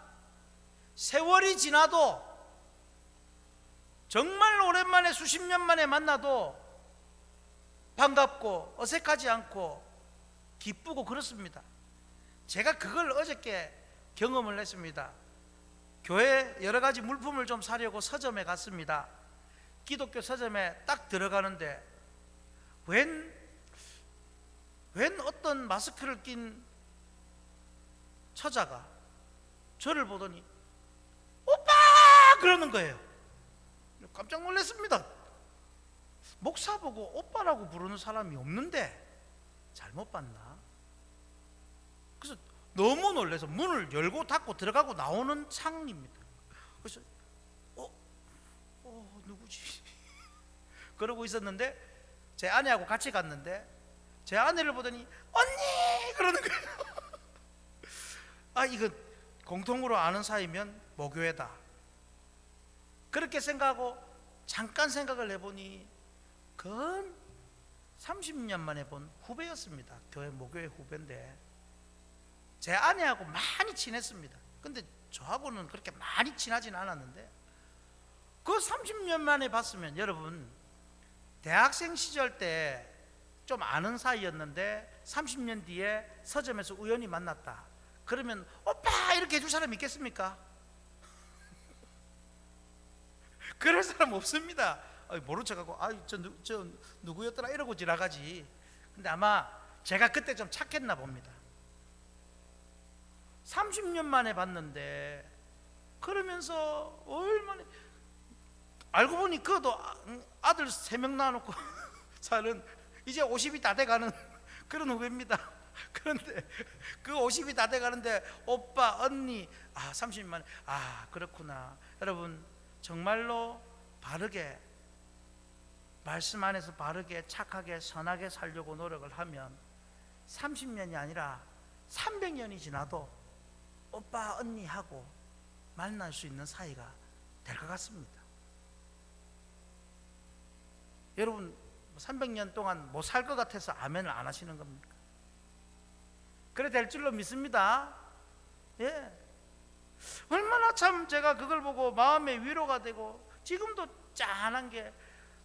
세월이 지나도, 정말 오랜만에 수십 년 만에 만나도 반갑고 어색하지 않고 기쁘고 그렇습니다. 제가 그걸 어저께 경험을 했습니다. 교회 여러 가지 물품을 좀 사려고 서점에 갔습니다. 기독교 서점에 딱 들어가는데 웬 어떤 마스크를 낀 처자가 저를 보더니 오빠! 그러는 거예요. 깜짝 놀랐습니다. 목사 보고 오빠라고 부르는 사람이 없는데 잘못 봤나? 그래서 너무 놀라서 문을 열고 닫고 들어가고 나오는 상입니다. 그래서 누구지? 그러고 있었는데 제 아내하고 같이 갔는데 제 아내를 보더니 언니! 그러는 거예요. 아, 이거 공통으로 아는 사이면 모교회다. 그렇게 생각하고 잠깐 생각을 해보니 근 30년 만에 본 후배였습니다. 교회 모교회 후배인데 제 아내하고 많이 친했습니다. 근데 저하고는 그렇게 많이 친하진 않았는데 그 30년 만에 봤으면, 여러분 대학생 시절 때 좀 아는 사이였는데 30년 뒤에 서점에서 우연히 만났다 그러면 오빠! 이렇게 해줄 사람 있겠습니까? 그럴 사람 없습니다. 모른 척하고 저 누구였더라 이러고 지나가지. 근데 아마 제가 그때 좀 착했나 봅니다. 30년 만에 봤는데 그러면서 얼마나, 알고 보니 그도 아들 3명 낳아놓고 사는 이제 50이 다 돼가는 그런 후배입니다. 그런데 그 50이 다 돼가는데 오빠, 언니, 30년 만에, 그렇구나. 여러분 정말로 바르게, 말씀 안에서 바르게 착하게 선하게 살려고 노력을 하면 30년이 아니라 300년이 지나도 오빠, 언니 하고 만날 수 있는 사이가 될 것 같습니다. 여러분 300년 동안 못 살 것 같아서 아멘을 안 하시는 겁니까? 그래 될 줄로 믿습니다. 예. 얼마나 참 제가 그걸 보고 마음의 위로가 되고, 지금도 짠한 게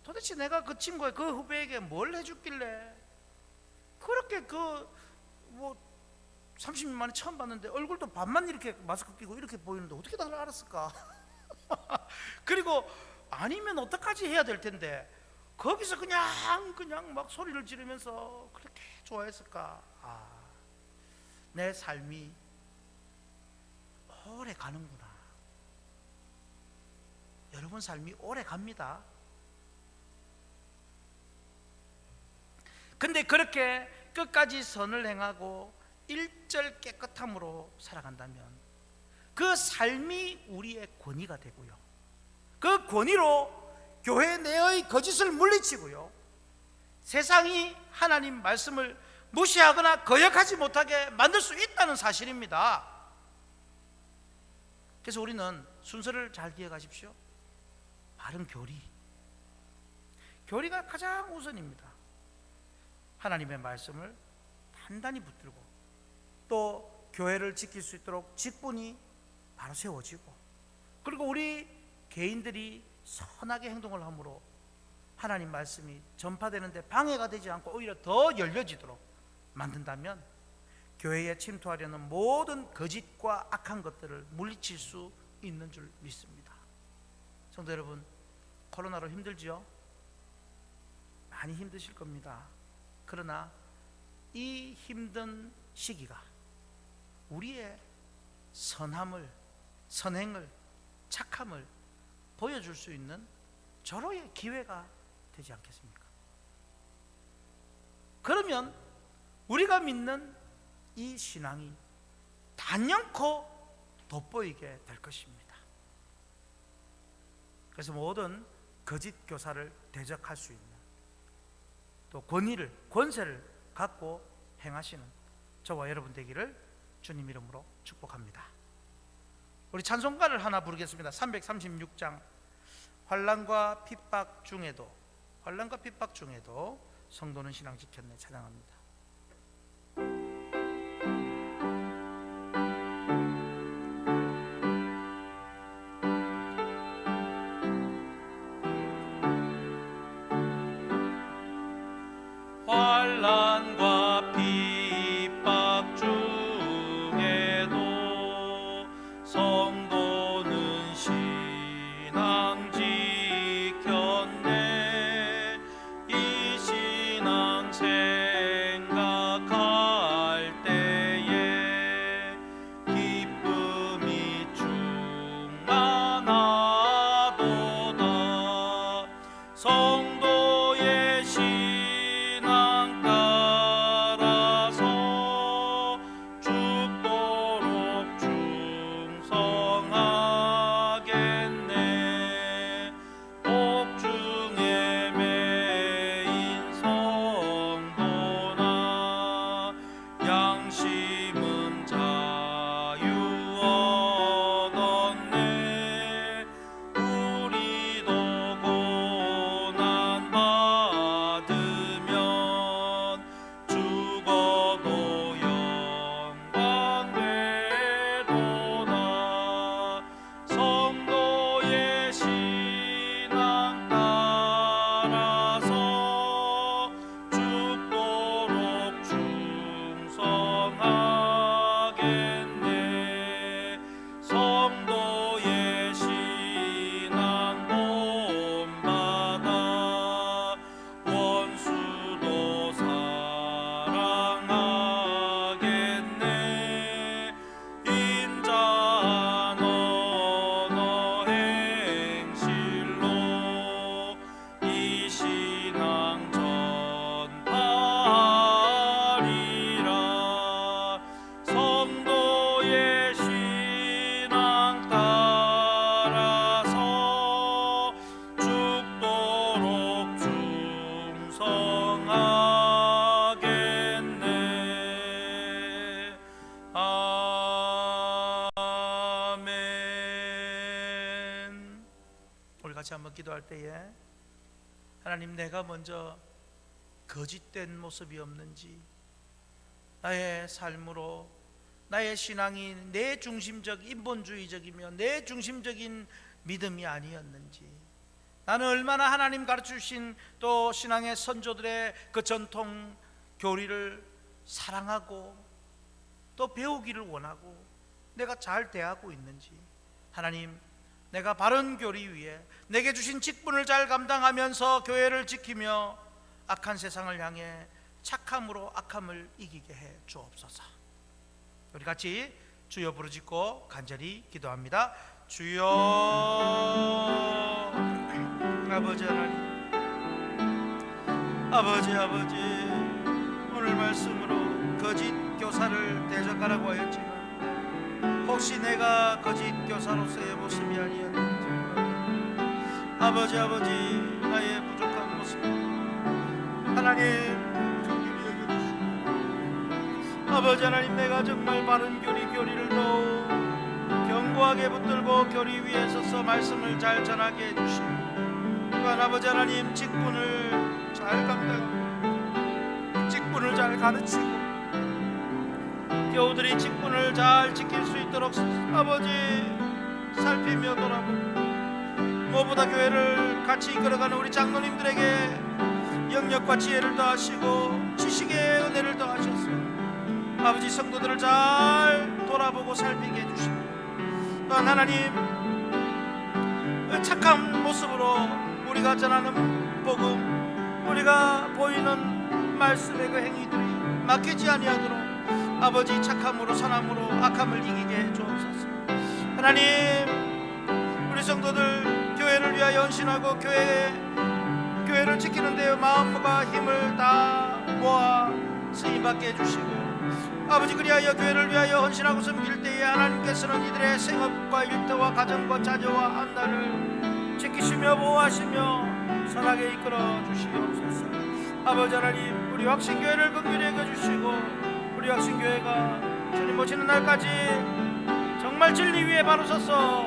도대체 내가 그 친구의 그 후배에게 뭘 해줬길래 그렇게 30년 만에 처음 봤는데 얼굴도 반만 이렇게 마스크 끼고 이렇게 보이는데 어떻게 나를 알았을까? 그리고 아니면 어떡하지 해야 될 텐데 거기서 그냥 막 소리를 지르면서 그렇게 좋아했을까? 내 삶이 오래 가는구나. 여러분 삶이 오래 갑니다. 근데 그렇게 끝까지 선을 행하고 일절 깨끗함으로 살아간다면 그 삶이 우리의 권위가 되고요, 그 권위로 교회 내의 거짓을 물리치고요, 세상이 하나님 말씀을 무시하거나 거역하지 못하게 만들 수 있다는 사실입니다. 그래서 우리는 순서를 잘 기억하십시오. 바른 교리가 가장 우선입니다. 하나님의 말씀을 단단히 붙들고 또 교회를 지킬 수 있도록 직분이 바로 세워지고, 그리고 우리 개인들이 선하게 행동을 함으로 하나님 말씀이 전파되는데 방해가 되지 않고 오히려 더 열려지도록 만든다면 교회에 침투하려는 모든 거짓과 악한 것들을 물리칠 수 있는 줄 믿습니다. 성도 여러분, 코로나로 힘들지요? 많이 힘드실 겁니다. 그러나 이 힘든 시기가 우리의 선함을, 선행을, 착함을 보여줄 수 있는 절호의 기회가 되지 않겠습니까? 그러면 우리가 믿는 이 신앙이 단연코 돋보이게 될 것입니다. 그래서 모든 거짓 교사를 대적할 수 있는 또 권세를 갖고 행하시는 저와 여러분 되기를 주님 이름으로 축복합니다. 우리 찬송가를 하나 부르겠습니다. 336장 환난과 핍박 중에도 성도는 신앙 지켰네 찬양합니다. 환난과 핍박 중에도 성도는 신앙 지켰네. 이 신앙 생각할 때에 기쁨이 충만하도다. 성도의 신앙 따라서 죽도록 충성하겠네. 복중에 매인 성도나 양심은 자유 얻었네. 우리도 고난 받으면 죽어도 영광 되도다. 성도의 신앙 따라서 죽도록 충성하겠네. 성도의 신앙 본받아 원수도 사랑하겠네. 인자한 언어 행실로 이 신앙 전파하리라. 성도의 신앙 따라서 죽도록 충성하겠네. 아멘. 우리 같이 한번 기도할 때에 하나님, 내가 먼저 거짓된 모습이 없는지, 나의 삶으로 나의 신앙이 내 중심적 인본주의적이며 내 중심적인 믿음이 아니었는지, 나는 얼마나 하나님 가르쳐주신 또 신앙의 선조들의 그 전통 교리를 사랑하고 또 배우기를 원하고 내가 잘 대하고 있는지, 하나님, 내가 바른 교리 위에 내게 주신 직분을 잘 감당하면서 교회를 지키며 악한 세상을 향해 착함으로 악함을 이기게 해 주옵소서. 우리 같이 주여 부르짖고 간절히 기도합니다. 주여. 아버지 하나님, 아버지 오늘 말씀으로 거짓 교사를 대적하라고 하였지만 혹시 내가 거짓 교사로서의 모습이 아니었는지, 아버지 나의 부족한 모습 하나님 긍휼히 여겨주시고, 아버지 하나님, 내가 정말 바른 교리를 더욱 견고하게 붙들고 교리 위에 서서 말씀을 잘 전하게 해주시고, 또한 아버지 하나님 직분을 잘 감당하고 직분을 잘 가르치고 교우들이 직분을 잘 지킬 수 있도록 아버지 살피며 돌아보고, 무엇보다 교회를 같이 이끌어가는 우리 장로님들에게 영역과 지혜를 더하시고 지식의 은혜를 더하셔서 아버지 성도들을 잘 돌아보고 살피게 해주시고, 또한 하나님 착한 모습으로 우리가 전하는 복음, 우리가 보이는 말씀의 그 행위들이 막히지 아니하도록 아버지 착함으로 선함으로 악함을 이기게 해 주옵소서. 하나님, 우리 성도들 교회를 위하여 헌신하고 교회를 지키는 데 마음과 힘을 다 모아 쓰임받게 해주시고, 아버지 그리하여 교회를 위하여 헌신하고 섬길 때에 하나님께서는 이들의 생업과 일터와 가정과 자녀와 안나를 지키시고 지키시며 보호하시며 선하게 이끌어 주시옵소서. 아버지 하나님, 우리 확신교회를 긍휼히 여겨주시고 우리 확신교회가 주님 오시는 날까지 정말 진리 위에 바로 서서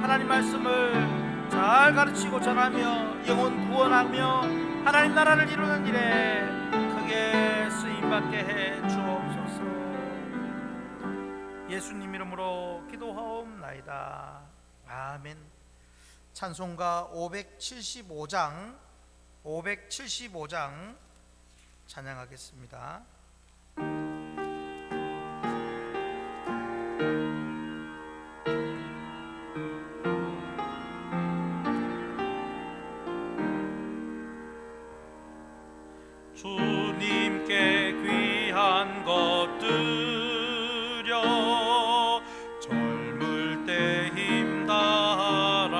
하나님 말씀을 잘 가르치고 전하며 영혼 구원하며 하나님 나라를 이루는 일에 크게 쓰임받게 해 주옵소서. 예수님 이름으로 기도하옵나이다. 아멘. 찬송가 575장 찬양하겠습니다. 주님께 귀한 것들여 젊을 때 힘다하라.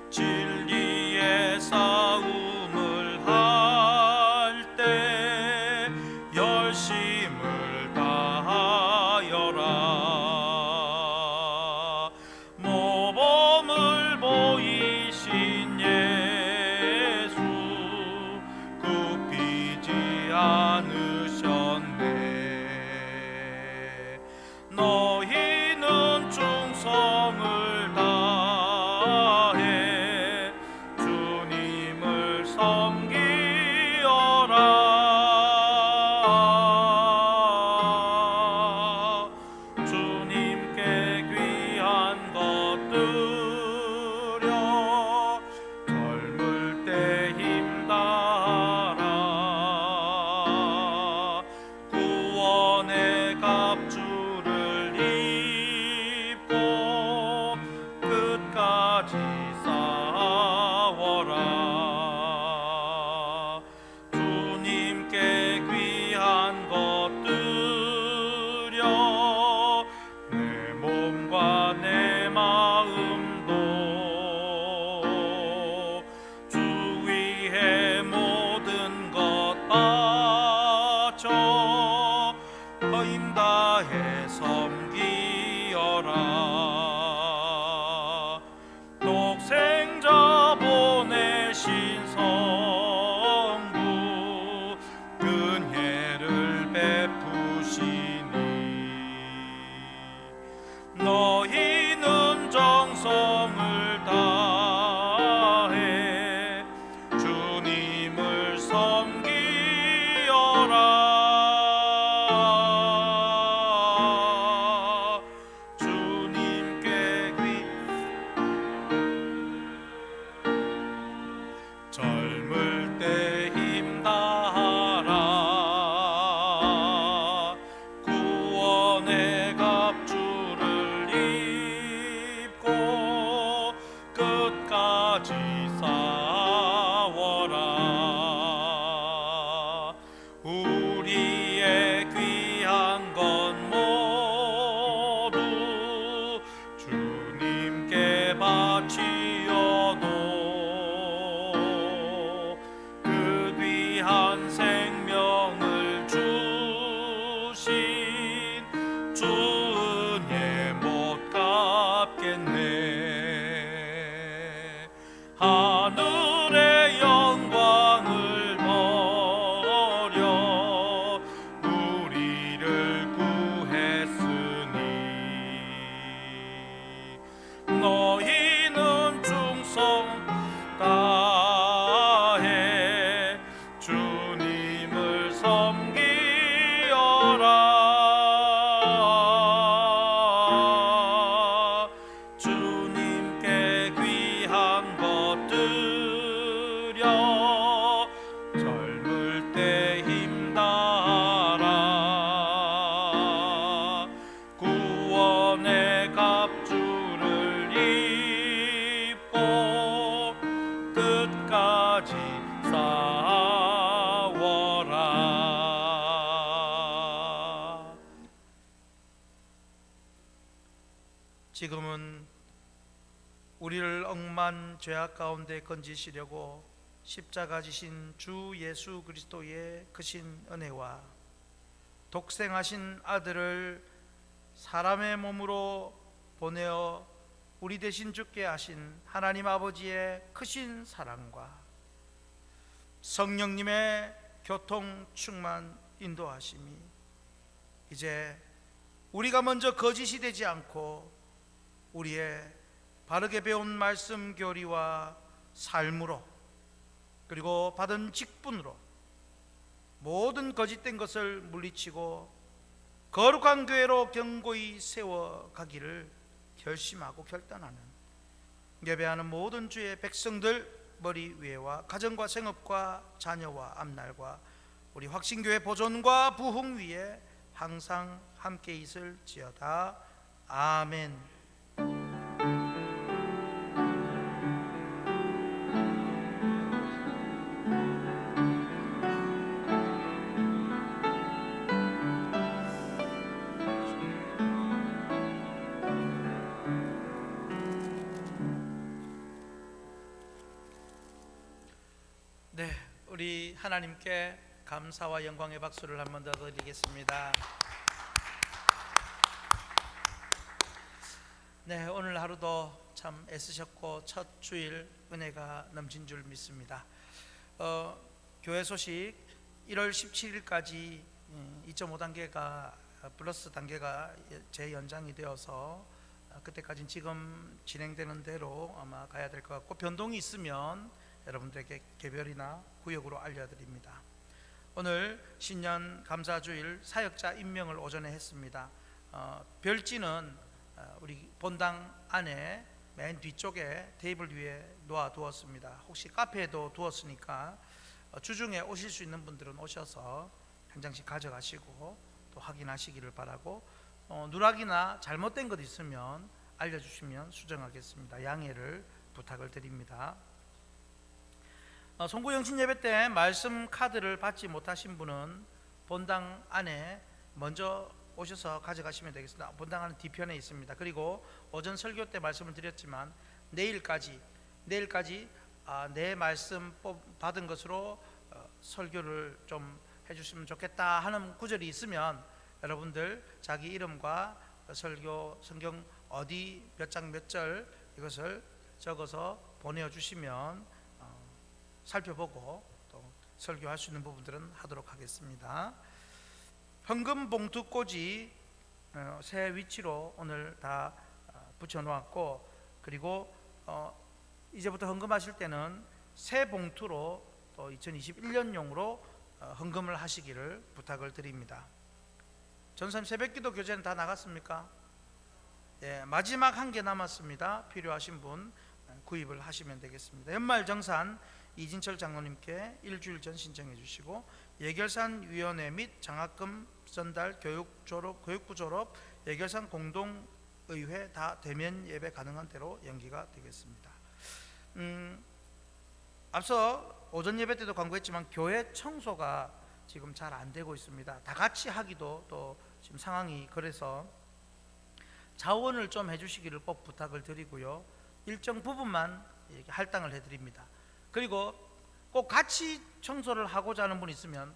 진리의 싸움을 할 때 열심을 다하여라. 모범을 보이신 예수 굽히지 않으셨네. 너희는 충성을 다해 주님을 섬기어라. 주님께 귀한 것들여 젊을 때 힘다하라. 구원의 갑주를 입고 끝까지 싸워라. 주님께 귀한 것들여 내 몸과 내 마음도 주 위에 모든 것 바쳐 허임 다해 섬기어라. 독생자 보내신 성부 은혜를 베푸시니 너희는 정성을 다해 주님을 섬기어라. 주님께 젊을 때 힘다하라. 구원의 갑주를 입고 끝까지 싸워라. 우리의 귀한 것 모두 주님께 바치어도 그 귀한 생명을 주신 주 은혜 못 갚겠네. 하늘의 영광을 버려 우리를 구했으니 너희는 충성 다해 주님을 섬기어라. 주님께 귀한 것들여 젊을 때 힘다하라. 구원의 갑주를 입고 끝까지 싸워라. 지금은 우리를 억만 죄악 가운데 건지시려고 십자가 지신 주 예수 그리스도의 크신 은혜와 독생하신 아들을 사람의 몸으로 보내어 우리 대신 죽게 하신 하나님 아버지의 크신 사랑과 성령님의 교통 충만 인도하심이 이제 우리가 먼저 거짓이 되지 않고 우리의 바르게 배운 말씀 교리와 삶으로 그리고 받은 직분으로 모든 거짓된 것을 물리치고 거룩한 교회로 견고히 세워가기를 결심하고 결단하는 예배하는 모든 주의 백성들 머리 위에와 가정과 생업과 자녀와 앞날과 우리 확신교회 보존과 부흥 위에 항상 함께 있을지어다. 아멘. 네, 우리 하나님께 감사와 영광의 박수를 한 번 더 드리겠습니다. 네, 오늘 하루도 참 애쓰셨고 첫 주일 은혜가 넘친 줄 믿습니다. 교회 소식 1월 17일까지 2.5단계가 플러스 단계가 재연장이 되어서 그때까지는 지금 진행되는 대로 아마 가야 될 것 같고 변동이 있으면 여러분들에게 개별이나 구역으로 알려드립니다. 오늘 신년 감사주일 사역자 임명을 오전에 했습니다. 별지는 우리 본당 안에 맨 뒤쪽에 테이블 위에 놓아두었습니다. 혹시 카페에도 두었으니까 주중에 오실 수 있는 분들은 오셔서 한 장씩 가져가시고 또 확인하시기를 바라고, 누락이나 잘못된 것 있으면 알려주시면 수정하겠습니다. 양해를 부탁을 드립니다. 송구영신 예배 때 말씀 카드를 받지 못하신 분은 본당 안에 먼저 오셔서 가져가시면 되겠습니다. 본당 안에 뒤편에 있습니다. 그리고 오전 설교 때 말씀을 드렸지만 내일까지 내 말씀 받은 것으로 설교를 좀 해주시면 좋겠다 하는 구절이 있으면 여러분들 자기 이름과 설교 성경 어디 몇 장 몇 절 이것을 적어서 보내주시면 살펴보고 또 설교할 수 있는 부분들은 하도록 하겠습니다. 헌금 봉투 꽂이 새 위치로 오늘 다 붙여 놓았고, 그리고 이제부터 헌금하실 때는 새 봉투로 또 2021년용으로 헌금을 하시기를 부탁을 드립니다. 전선 새벽기도 교재는 다 나갔습니까? 예, 마지막 한 개 남았습니다. 필요하신 분 구입을 하시면 되겠습니다. 연말정산 이진철 장로님께 일주일 전 신청해 주시고, 예결산 위원회 및 장학금 전달 교육부 졸업 예결산 공동의회 다 대면 예배 가능한 대로 연기가 되겠습니다. 앞서 오전 예배 때도 광고했지만 교회 청소가 지금 잘 안 되고 있습니다. 다 같이 하기도 또 지금 상황이 그래서 자원을 좀 해주시기를 꼭 부탁을 드리고요. 일정 부분만 이렇게 할당을 해드립니다. 그리고 꼭 같이 청소를 하고자 하는 분 있으면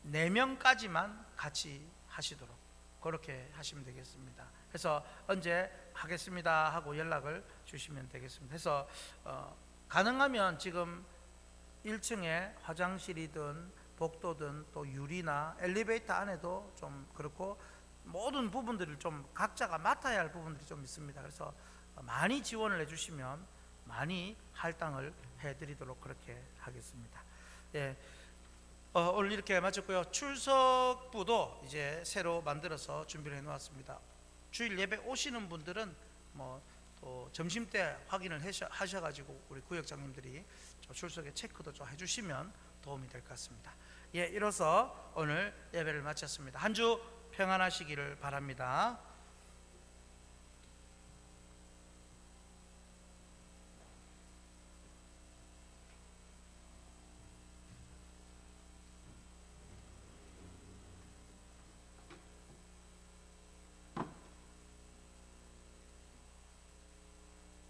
4명까지만 같이 하시도록 그렇게 하시면 되겠습니다. 그래서 언제 하겠습니다 하고 연락을 주시면 되겠습니다. 그래서 가능하면 지금 1층에 화장실이든 복도든 또 유리나 엘리베이터 안에도 좀 그렇고 모든 부분들을 좀 각자가 맡아야 할 부분들이 좀 있습니다. 그래서 많이 지원을 해주시면 많이 할당을 해드리도록 그렇게 하겠습니다. 예, 오늘 이렇게 마쳤고요. 출석부도 이제 새로 만들어서 준비를 해놓았습니다. 주일 예배 오시는 분들은 또 점심 때 확인을 하셔가지고 우리 구역장님들이 출석에 체크도 좀 해주시면 도움이 될 것 같습니다. 예, 이로써 오늘 예배를 마쳤습니다. 한 주 평안하시기를 바랍니다.